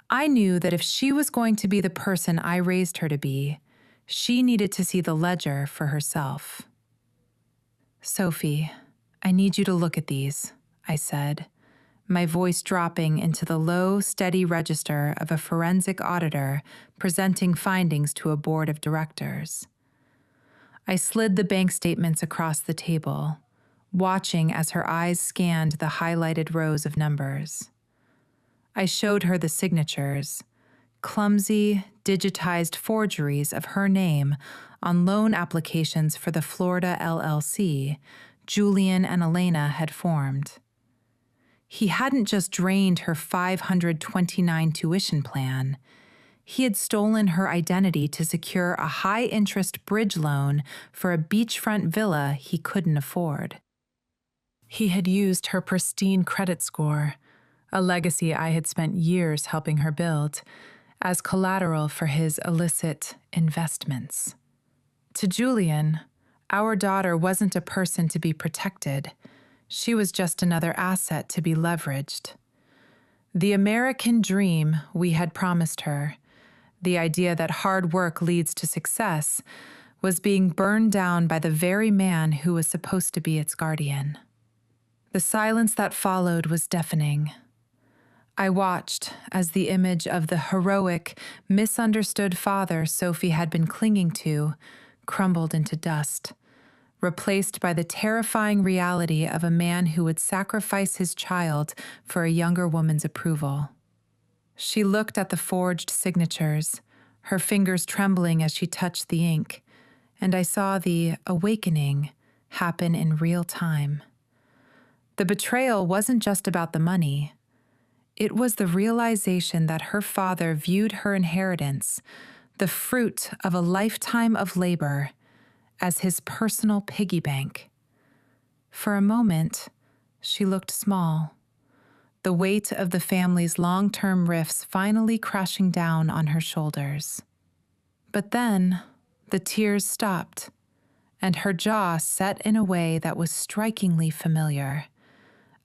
I knew that if she was going to be the person I raised her to be, she needed to see the ledger for herself. "Sophie, I need you to look at these," I said, my voice dropping into the low, steady register of a forensic auditor presenting findings to a board of directors. I slid the bank statements across the table, watching as her eyes scanned the highlighted rows of numbers. I showed her the signatures, clumsy, digitized forgeries of her name on loan applications for the Florida LLC Julian and Elena had formed. He hadn't just drained her $529 tuition plan. He had stolen her identity to secure a high-interest bridge loan for a beachfront villa he couldn't afford. He had used her pristine credit score, a legacy I had spent years helping her build, as collateral for his illicit investments. To Julian, our daughter wasn't a person to be protected. She was just another asset to be leveraged. The American dream we had promised her, the idea that hard work leads to success, was being burned down by the very man who was supposed to be its guardian. The silence that followed was deafening. I watched as the image of the heroic, misunderstood father Sophie had been clinging to crumbled into dust, replaced by the terrifying reality of a man who would sacrifice his child for a younger woman's approval. She looked at the forged signatures, her fingers trembling as she touched the ink, and I saw the awakening happen in real time. The betrayal wasn't just about the money. It was the realization that her father viewed her inheritance, the fruit of a lifetime of labor, as his personal piggy bank. For a moment, she looked small, the weight of the family's long-term rifts finally crashing down on her shoulders. But then, the tears stopped, and her jaw set in a way that was strikingly familiar,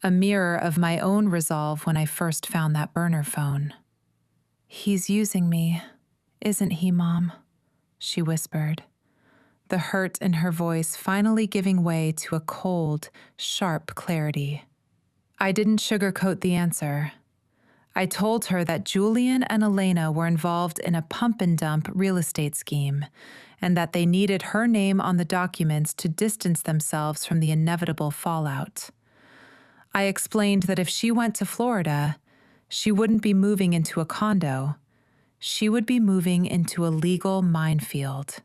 a mirror of my own resolve when I first found that burner phone. "He's using me, isn't he, Mom?" she whispered, the hurt in her voice finally giving way to a cold, sharp clarity. I didn't sugarcoat the answer. I told her that Julian and Elena were involved in a pump-and-dump real estate scheme, and that they needed her name on the documents to distance themselves from the inevitable fallout. I explained that if she went to Florida, she wouldn't be moving into a condo. She would be moving into a legal minefield.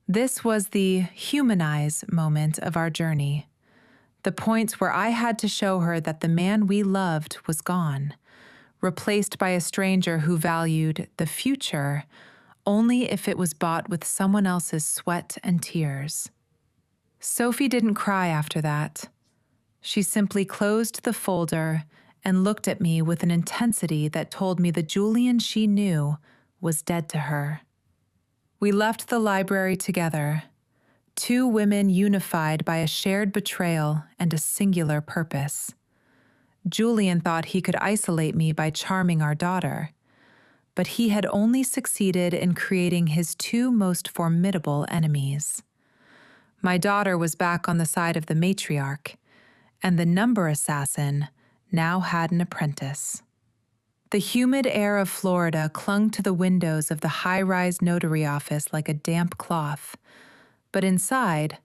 This was the humanize moment of our journey, the point where I had to show her that the man we loved was gone, replaced by a stranger who valued the future only if it was bought with someone else's sweat and tears. Sophie didn't cry after that. She simply closed the folder and looked at me with an intensity that told me the Julian she knew was dead to her. We left the library together, two women unified by a shared betrayal and a singular purpose. Julian thought he could isolate me by charming our daughter, but he had only succeeded in creating his two most formidable enemies. My daughter was back on the side of the matriarch, and the number assassin now had an apprentice. The humid air of Florida clung to the windows of the high-rise notary office like a damp cloth, but inside,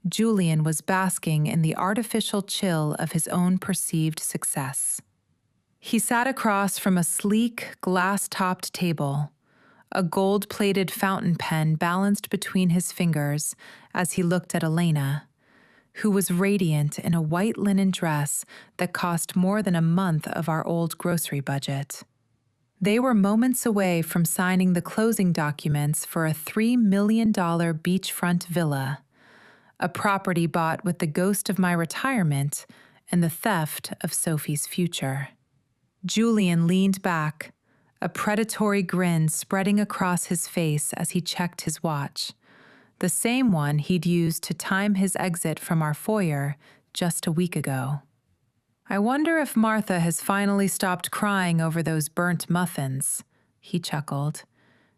Julian was basking in the artificial chill of his own perceived success. He sat across from a sleek, glass-topped table, a gold-plated fountain pen balanced between his fingers as he looked at Elena, who was radiant in a white linen dress that cost more than a month of our old grocery budget. They were moments away from signing the closing documents for a $3 million beachfront villa, a property bought with the ghost of my retirement and the theft of Sophie's future. Julian leaned back, a predatory grin spreading across his face as he checked his watch, the same one he'd used to time his exit from our foyer just a week ago. "I wonder if Martha has finally stopped crying over those burnt muffins," he chuckled,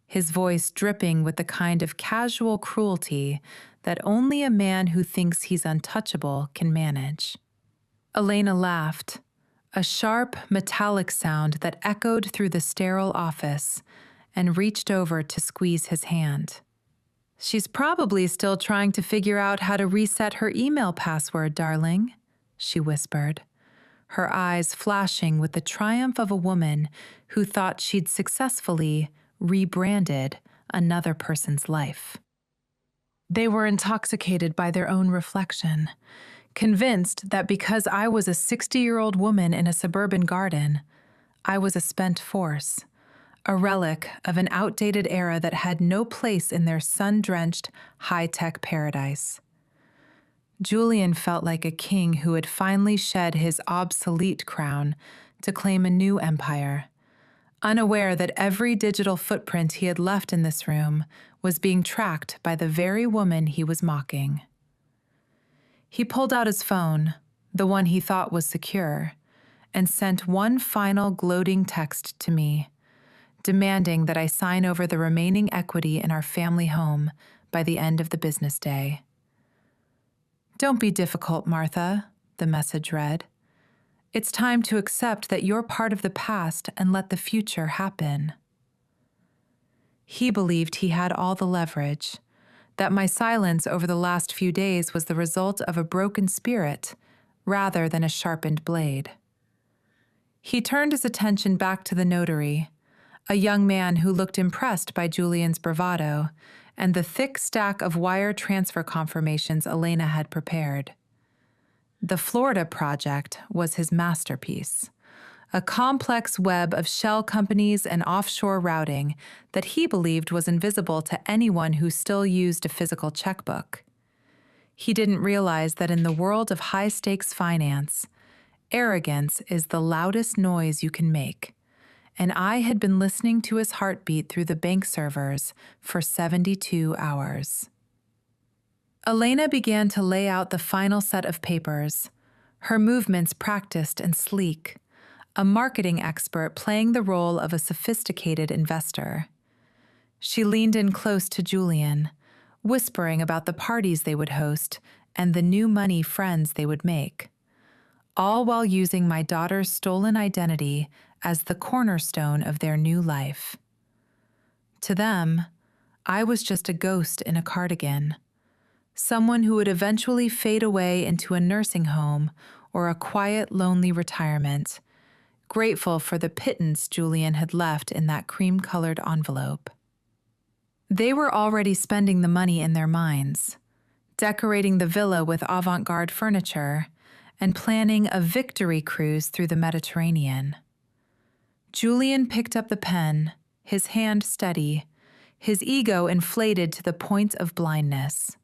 his voice dripping with the kind of casual cruelty that only a man who thinks he's untouchable can manage. Elena laughed, a sharp, metallic sound that echoed through the sterile office, and reached over to squeeze his hand. "She's probably still trying to figure out how to reset her email password, darling," she whispered, her eyes flashing with the triumph of a woman who thought she'd successfully rebranded another person's life. They were intoxicated by their own reflection, convinced that because I was a 60-year-old woman in a suburban garden, I was a spent force, a relic of an outdated era that had no place in their sun-drenched, high-tech paradise. Julian felt like a king who had finally shed his obsolete crown to claim a new empire, unaware that every digital footprint he had left in this room was being tracked by the very woman he was mocking. He pulled out his phone, the one he thought was secure, and sent one final gloating text to me, demanding that I sign over the remaining equity in our family home by the end of the business day. "Don't be difficult, Martha," the message read. "It's time to accept that you're part of the past and let the future happen." He believed he had all the leverage, that my silence over the last few days was the result of a broken spirit rather than a sharpened blade. He turned his attention back to the notary, a young man who looked impressed by Julian's bravado and the thick stack of wire transfer confirmations Elena had prepared. The Florida project was his masterpiece, a complex web of shell companies and offshore routing that he believed was invisible to anyone who still used a physical checkbook. He didn't realize that in the world of high-stakes finance, arrogance is the loudest noise you can make, and I had been listening to his heartbeat through the bank servers for 72 hours. Elena began to lay out the final set of papers, her movements practiced and sleek, a marketing expert playing the role of a sophisticated investor. She leaned in close to Julian, whispering about the parties they would host and the new money friends they would make, all while using my daughter's stolen identity as the cornerstone of their new life. To them, I was just a ghost in a cardigan, someone who would eventually fade away into a nursing home or a quiet, lonely retirement, grateful for the pittance Julian had left in that cream-colored envelope. They were already spending the money in their minds, decorating the villa with avant-garde furniture and planning a victory cruise through the Mediterranean. Julian picked up the pen, his hand steady, his ego inflated to the point of blindness.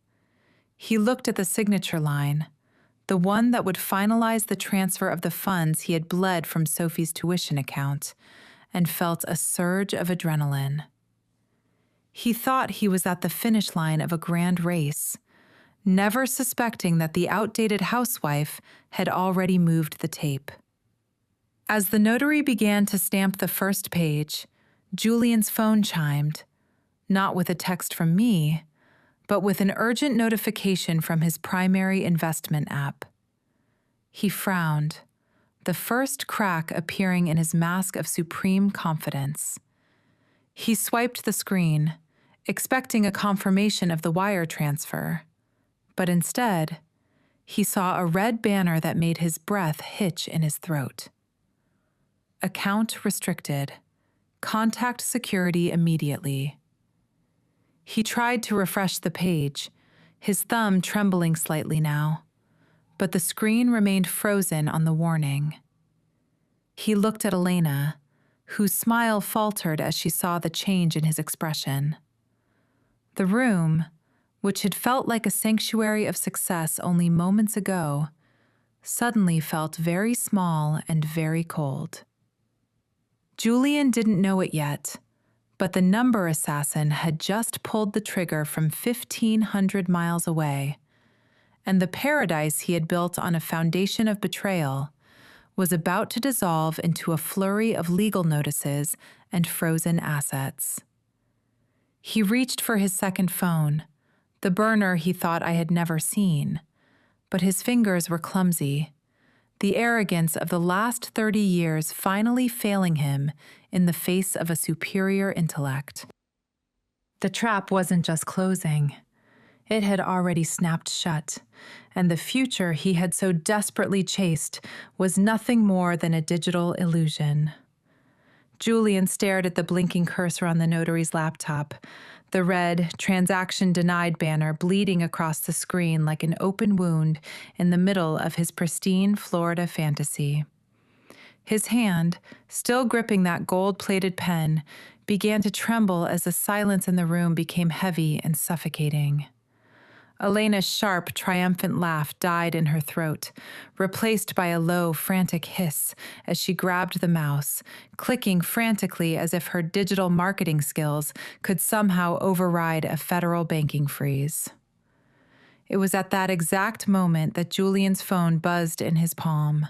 He looked at the signature line, the one that would finalize the transfer of the funds he had bled from Sophie's tuition account, and felt a surge of adrenaline. He thought he was at the finish line of a grand race, never suspecting that the outdated housewife had already moved the tape. As the notary began to stamp the first page, Julian's phone chimed, not with a text from me, but with an urgent notification from his primary investment app. He frowned, the first crack appearing in his mask of supreme confidence. He swiped the screen, expecting a confirmation of the wire transfer, but instead, he saw a red banner that made his breath hitch in his throat. Account restricted. Contact security immediately. He tried to refresh the page, his thumb trembling slightly now, but the screen remained frozen on the warning. He looked at Elena, whose smile faltered as she saw the change in his expression. The room, which had felt like a sanctuary of success only moments ago, suddenly felt very small and very cold. Julian didn't know it yet, but the number assassin had just pulled the trigger from 1,500 miles away, and the paradise he had built on a foundation of betrayal was about to dissolve into a flurry of legal notices and frozen assets. He reached for his second phone, the burner he thought I had never seen, but his fingers were clumsy, the arrogance of the last 30 years finally failing him in the face of a superior intellect. The trap wasn't just closing. It had already snapped shut, and the future he had so desperately chased was nothing more than a digital illusion. Julian stared at the blinking cursor on the notary's laptop, the red "Transaction Denied" banner bleeding across the screen like an open wound in the middle of his pristine Florida fantasy. His hand, still gripping that gold-plated pen, began to tremble as the silence in the room became heavy and suffocating. Elena's sharp, triumphant laugh died in her throat, replaced by a low, frantic hiss as she grabbed the mouse, clicking frantically as if her digital marketing skills could somehow override a federal banking freeze. It was at that exact moment that Julian's phone buzzed in his palm.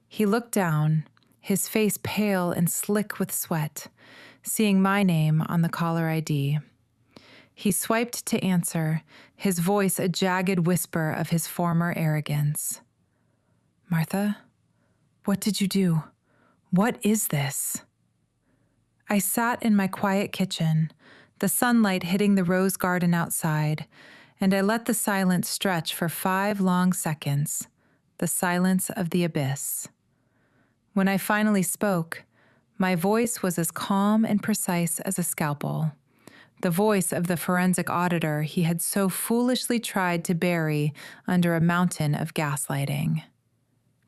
He looked down, his face pale and slick with sweat, seeing my name on the caller ID. He swiped to answer, his voice a jagged whisper of his former arrogance. "Martha, what did you do? What is this?" I sat in my quiet kitchen, the sunlight hitting the rose garden outside, and I let the silence stretch for 5 long seconds, the silence of the abyss. When I finally spoke, my voice was as calm and precise as a scalpel, the voice of the forensic auditor he had so foolishly tried to bury under a mountain of gaslighting.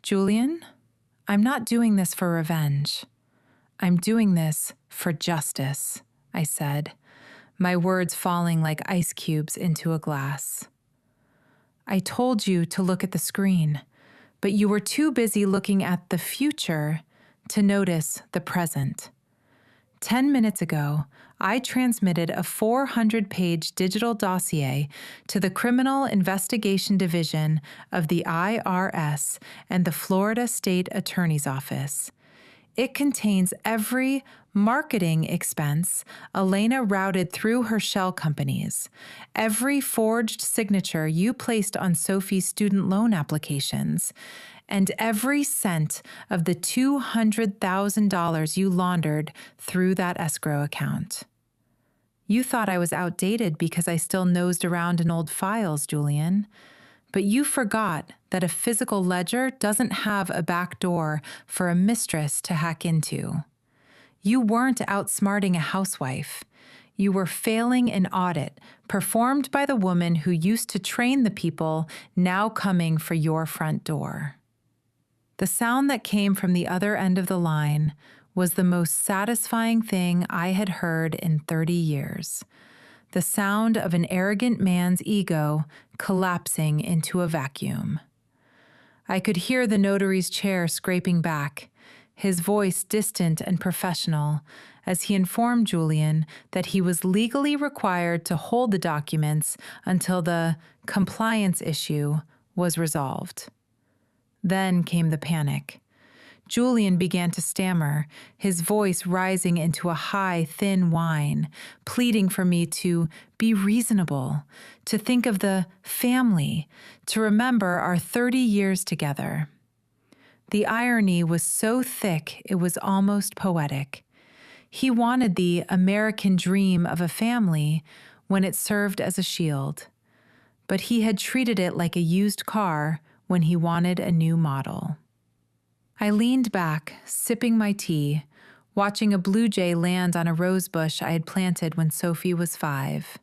"Julian, I'm not doing this for revenge. I'm doing this for justice," I said, my words falling like ice cubes into a glass. "I told you to look at the screen, but you were too busy looking at the future to notice the present. 10 minutes ago, I transmitted a 400-page digital dossier to the Criminal Investigation Division of the IRS and the Florida State Attorney's Office. It contains every marketing expense Elena routed through her shell companies, every forged signature you placed on Sophie's student loan applications, and every cent of the $200,000 you laundered through that escrow account. You thought I was outdated because I still nosed around in old files, Julian, but you forgot that a physical ledger doesn't have a back door for a mistress to hack into. You weren't outsmarting a housewife. You were failing an audit performed by the woman who used to train the people now coming for your front door." The sound that came from the other end of the line was the most satisfying thing I had heard in 30 years. The sound of an arrogant man's ego collapsing into a vacuum. I could hear the notary's chair scraping back, his voice distant and professional, as he informed Julian that he was legally required to hold the documents until the compliance issue was resolved. Then came the panic. Julian began to stammer, his voice rising into a high, thin whine, pleading for me to be reasonable, to think of the family, to remember our 30 years together. The irony was so thick it was almost poetic. He wanted the American dream of a family when it served as a shield, but he had treated it like a used car when he wanted a new model. I leaned back, sipping my tea, watching a blue jay land on a rose bush I had planted when Sophie was 5.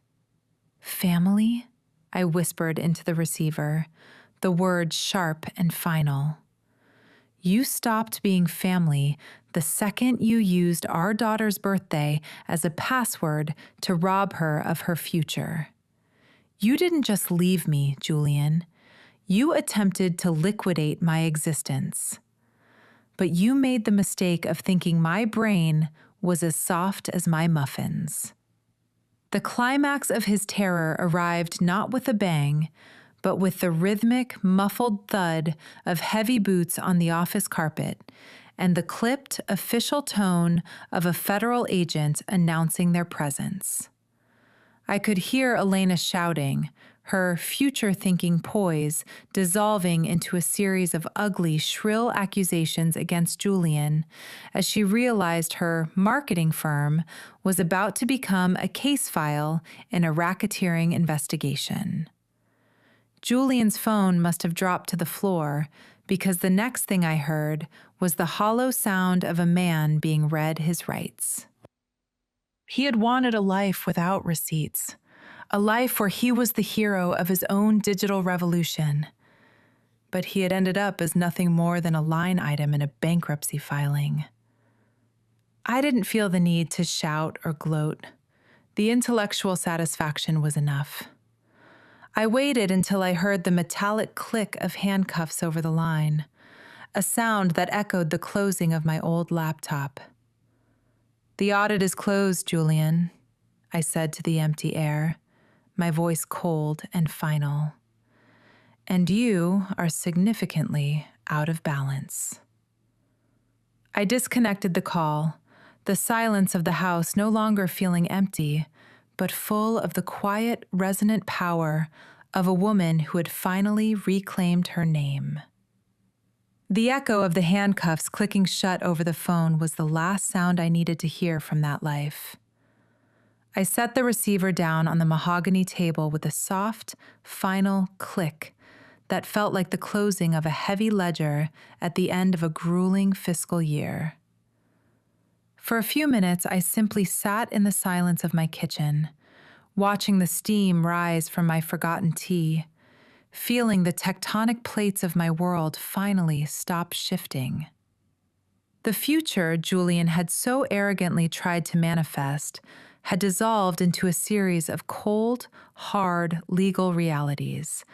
"Family?" I whispered into the receiver, the words sharp and final. "You stopped being family the second you used our daughter's birthday as a password to rob her of her future. You didn't just leave me, Julian. You attempted to liquidate my existence. But you made the mistake of thinking my brain was as soft as my muffins." The climax of his terror arrived not with a bang, but with the rhythmic, muffled thud of heavy boots on the office carpet and the clipped, official tone of a federal agent announcing their presence. I could hear Elena shouting, her future-thinking poise dissolving into a series of ugly, shrill accusations against Julian as she realized her marketing firm was about to become a case file in a racketeering investigation. Julian's phone must have dropped to the floor because the next thing I heard was the hollow sound of a man being read his rights. He had wanted a life without receipts, a life where he was the hero of his own digital revolution. But he had ended up as nothing more than a line item in a bankruptcy filing. I didn't feel the need to shout or gloat. The intellectual satisfaction was enough. I waited until I heard the metallic click of handcuffs over the line, a sound that echoed the closing of my old laptop. "The audit is closed, Julian," I said to the empty air, my voice cold and final. "And you are significantly out of balance." I disconnected the call, the silence of the house no longer feeling empty, but full of the quiet, resonant power of a woman who had finally reclaimed her name. The echo of the handcuffs clicking shut over the phone was the last sound I needed to hear from that life. I set the receiver down on the mahogany table with a soft, final click that felt like the closing of a heavy ledger at the end of a grueling fiscal year. For a few minutes, I simply sat in the silence of my kitchen, watching the steam rise from my forgotten tea, feeling the tectonic plates of my world finally stop shifting. The future Julian had so arrogantly tried to manifest had dissolved into a series of cold, hard legal realities,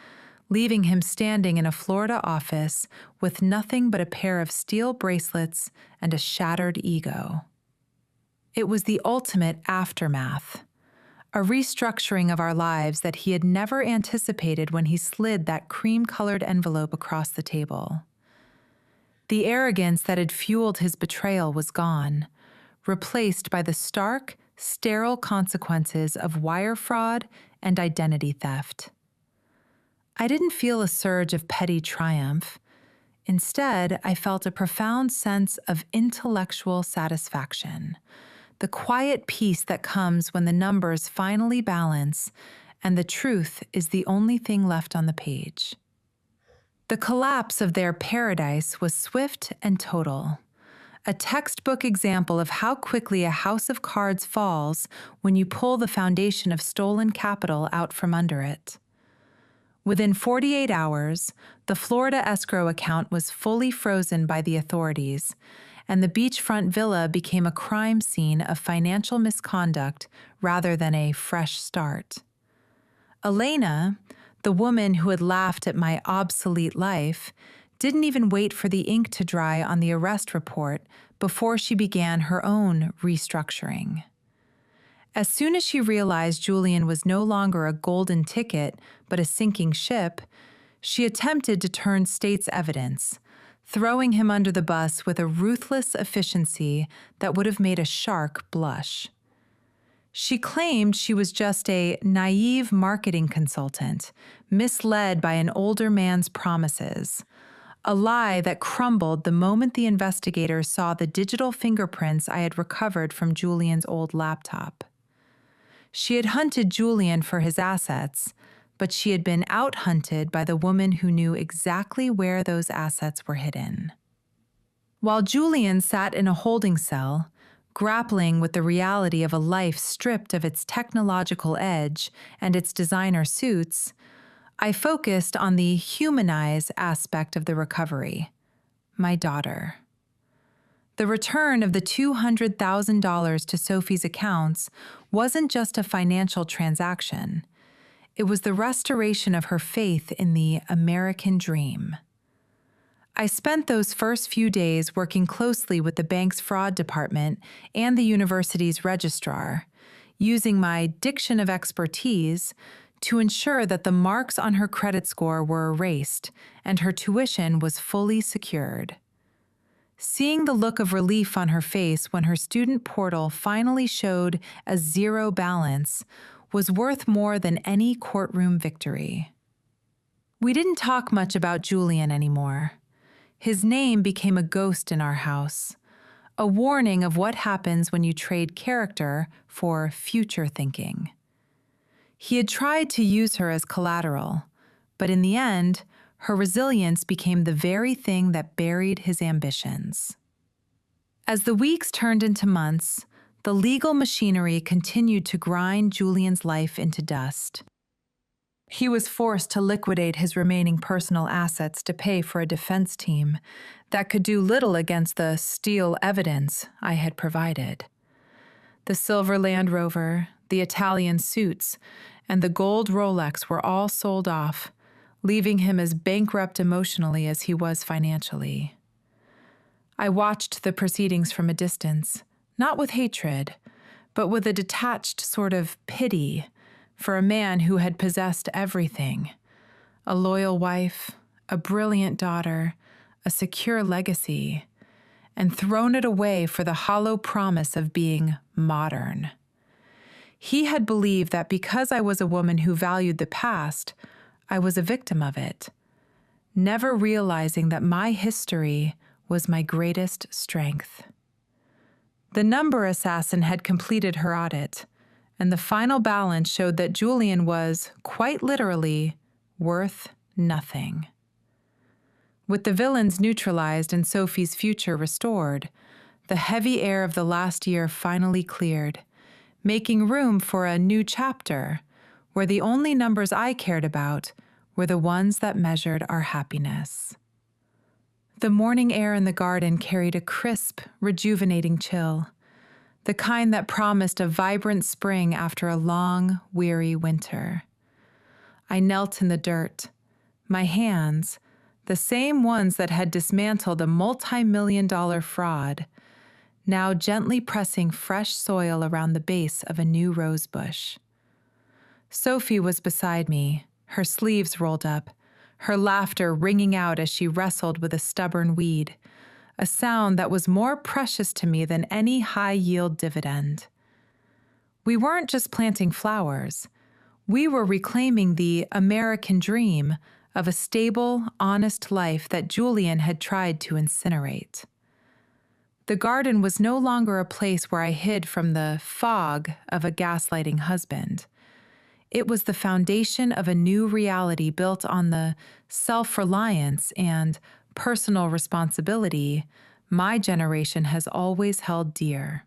leaving him standing in a Florida office with nothing but a pair of steel bracelets and a shattered ego. It was the ultimate aftermath, a restructuring of our lives that he had never anticipated when he slid that cream-colored envelope across the table. The arrogance that had fueled his betrayal was gone, replaced by the stark, sterile consequences of wire fraud and identity theft. I didn't feel a surge of petty triumph. Instead, I felt a profound sense of intellectual satisfaction, the quiet peace that comes when the numbers finally balance and the truth is the only thing left on the page. The collapse of their paradise was swift and total, a textbook example of how quickly a house of cards falls when you pull the foundation of stolen capital out from under it. Within 48 hours, the Florida escrow account was fully frozen by the authorities, and the beachfront villa became a crime scene of financial misconduct rather than a fresh start. Elena, the woman who had laughed at my obsolete life, didn't even wait for the ink to dry on the arrest report before she began her own restructuring. As soon as she realized Julian was no longer a golden ticket but a sinking ship, she attempted to turn state's evidence, throwing him under the bus with a ruthless efficiency that would have made a shark blush. She claimed she was just a naive marketing consultant, misled by an older man's promises, a lie that crumbled the moment the investigators saw the digital fingerprints I had recovered from Julian's old laptop. She had hunted Julian for his assets, but she had been out-hunted by the woman who knew exactly where those assets were hidden. While Julian sat in a holding cell, grappling with the reality of a life stripped of its technological edge and its designer suits, I focused on the humanize aspect of the recovery, my daughter. The return of the $200,000 to Sophie's accounts wasn't just a financial transaction. It was the restoration of her faith in the American dream. I spent those first few days working closely with the bank's fraud department and the university's registrar, using my diction of expertise to ensure that the marks on her credit score were erased and her tuition was fully secured. Seeing the look of relief on her face when her student portal finally showed a zero balance was worth more than any courtroom victory. We didn't talk much about Julian anymore. His name became a ghost in our house, a warning of what happens when you trade character for future thinking. He had tried to use her as collateral, but in the end, her resilience became the very thing that buried his ambitions. As the weeks turned into months, the legal machinery continued to grind Julian's life into dust. He was forced to liquidate his remaining personal assets to pay for a defense team that could do little against the steel evidence I had provided. The silver Land Rover, the Italian suits, and the gold Rolex were all sold off, leaving him as bankrupt emotionally as he was financially. I watched the proceedings from a distance, not with hatred, but with a detached sort of pity for a man who had possessed everything: a loyal wife, a brilliant daughter, a secure legacy, and thrown it away for the hollow promise of being modern. He had believed that because I was a woman who valued the past, I was a victim of it, never realizing that my history was my greatest strength. The number assassin had completed her audit, and the final balance showed that Julian was, quite literally, worth nothing. With the villains neutralized and Sophie's future restored, the heavy air of the last year finally cleared, making room for a new chapter where the only numbers I cared about were the ones that measured our happiness. The morning air in the garden carried a crisp, rejuvenating chill, the kind that promised a vibrant spring after a long, weary winter. I knelt in the dirt, my hands, the same ones that had dismantled a multi-million-dollar fraud, now gently pressing fresh soil around the base of a new rose bush. Sophie was beside me, her sleeves rolled up, her laughter ringing out as she wrestled with a stubborn weed, a sound that was more precious to me than any high-yield dividend. We weren't just planting flowers. We were reclaiming the American dream of a stable, honest life that Julian had tried to incinerate. The garden was no longer a place where I hid from the fog of a gaslighting husband. It was the foundation of a new reality built on the self-reliance and personal responsibility my generation has always held dear.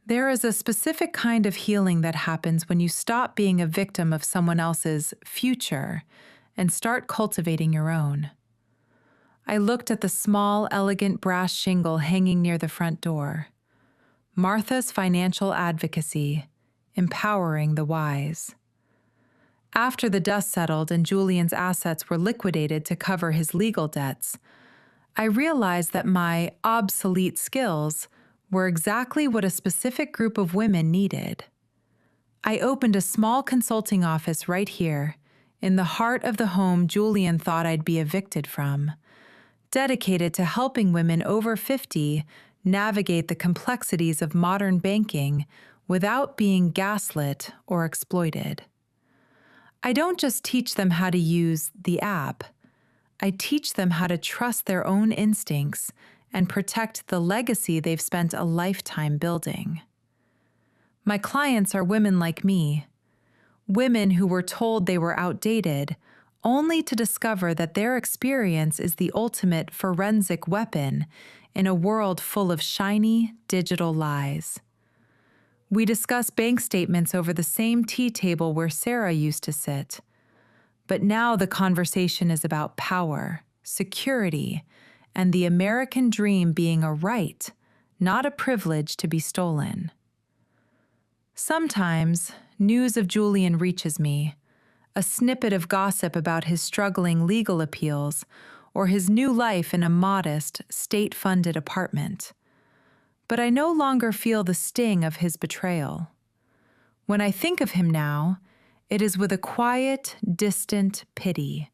There is a specific kind of healing that happens when you stop being a victim of someone else's future and start cultivating your own. I looked at the small, elegant brass shingle hanging near the front door. Martha's Financial Advocacy, Empowering the Wise. After the dust settled and Julian's assets were liquidated to cover his legal debts, I realized that my obsolete skills were exactly what a specific group of women needed. I opened a small consulting office right here, in the heart of the home Julian thought I'd be evicted from, dedicated to helping women over 50 navigate the complexities of modern banking without being gaslit or exploited. I don't just teach them how to use the app. I teach them how to trust their own instincts and protect the legacy they've spent a lifetime building. My clients are women like me, women who were told they were outdated, only to discover that their experience is the ultimate forensic weapon in a world full of shiny digital lies. We discuss bank statements over the same tea table where Sarah used to sit. But now the conversation is about power, security, and the American dream being a right, not a privilege to be stolen. Sometimes, news of Julian reaches me, a snippet of gossip about his struggling legal appeals or his new life in a modest, state-funded apartment. But I no longer feel the sting of his betrayal. When I think of him now, it is with a quiet, distant pity,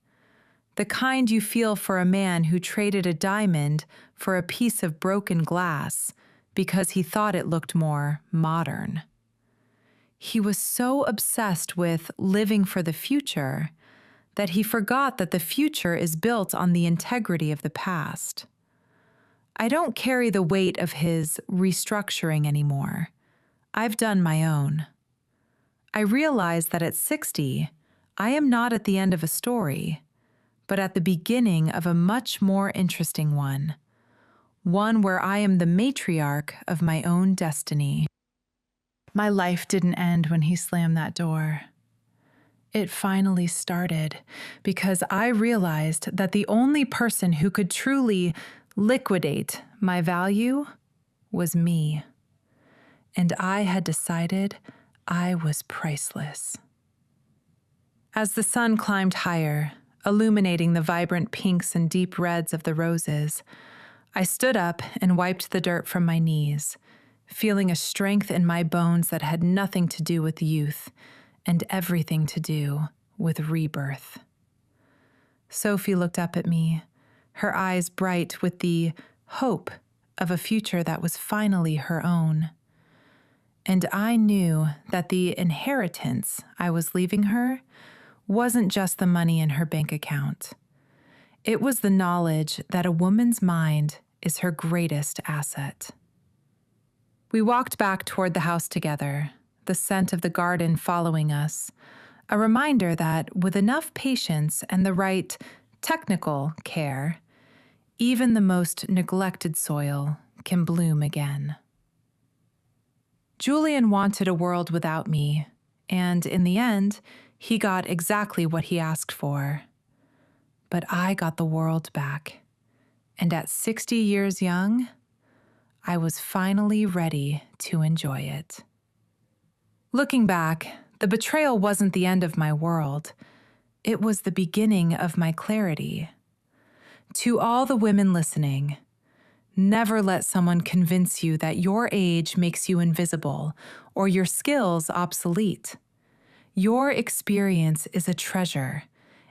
the kind you feel for a man who traded a diamond for a piece of broken glass because he thought it looked more modern. He was so obsessed with living for the future that he forgot that the future is built on the integrity of the past. I don't carry the weight of his restructuring anymore. I've done my own. I realize that at 60, I am not at the end of a story, but at the beginning of a much more interesting one one where I am the matriarch of my own destiny. My life didn't end when he slammed that door. It finally started because I realized that the only person who could truly liquidate my value was me. And I had decided I was priceless. As the sun climbed higher, illuminating the vibrant pinks and deep reds of the roses, I stood up and wiped the dirt from my knees, feeling a strength in my bones that had nothing to do with youth and everything to do with rebirth. Sophie looked up at me, her eyes bright with the hope of a future that was finally her own. And I knew that the inheritance I was leaving her wasn't just the money in her bank account. It was the knowledge that a woman's mind is her greatest asset. We walked back toward the house together, the scent of the garden following us, a reminder that with enough patience and the right technical care, even the most neglected soil can bloom again. Julian wanted a world without me, and in the end, he got exactly what he asked for. But I got the world back, and at 60 years young, I was finally ready to enjoy it. Looking back, the betrayal wasn't the end of my world. It was the beginning of my clarity. To all the women listening, never let someone convince you that your age makes you invisible or your skills obsolete. Your experience is a treasure,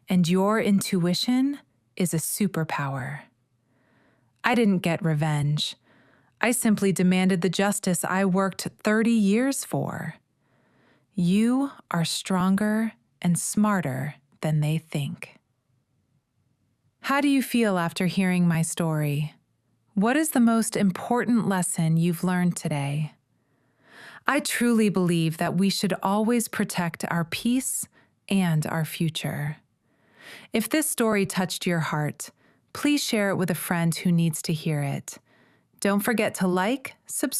and your intuition is a superpower. I didn't get revenge. I simply demanded the justice I worked 30 years for. You are stronger and smarter than they think. How do you feel after hearing my story? What is the most important lesson you've learned today? I truly believe that we should always protect our peace and our future. If this story touched your heart, please share it with a friend who needs to hear it. Don't forget to like, subscribe,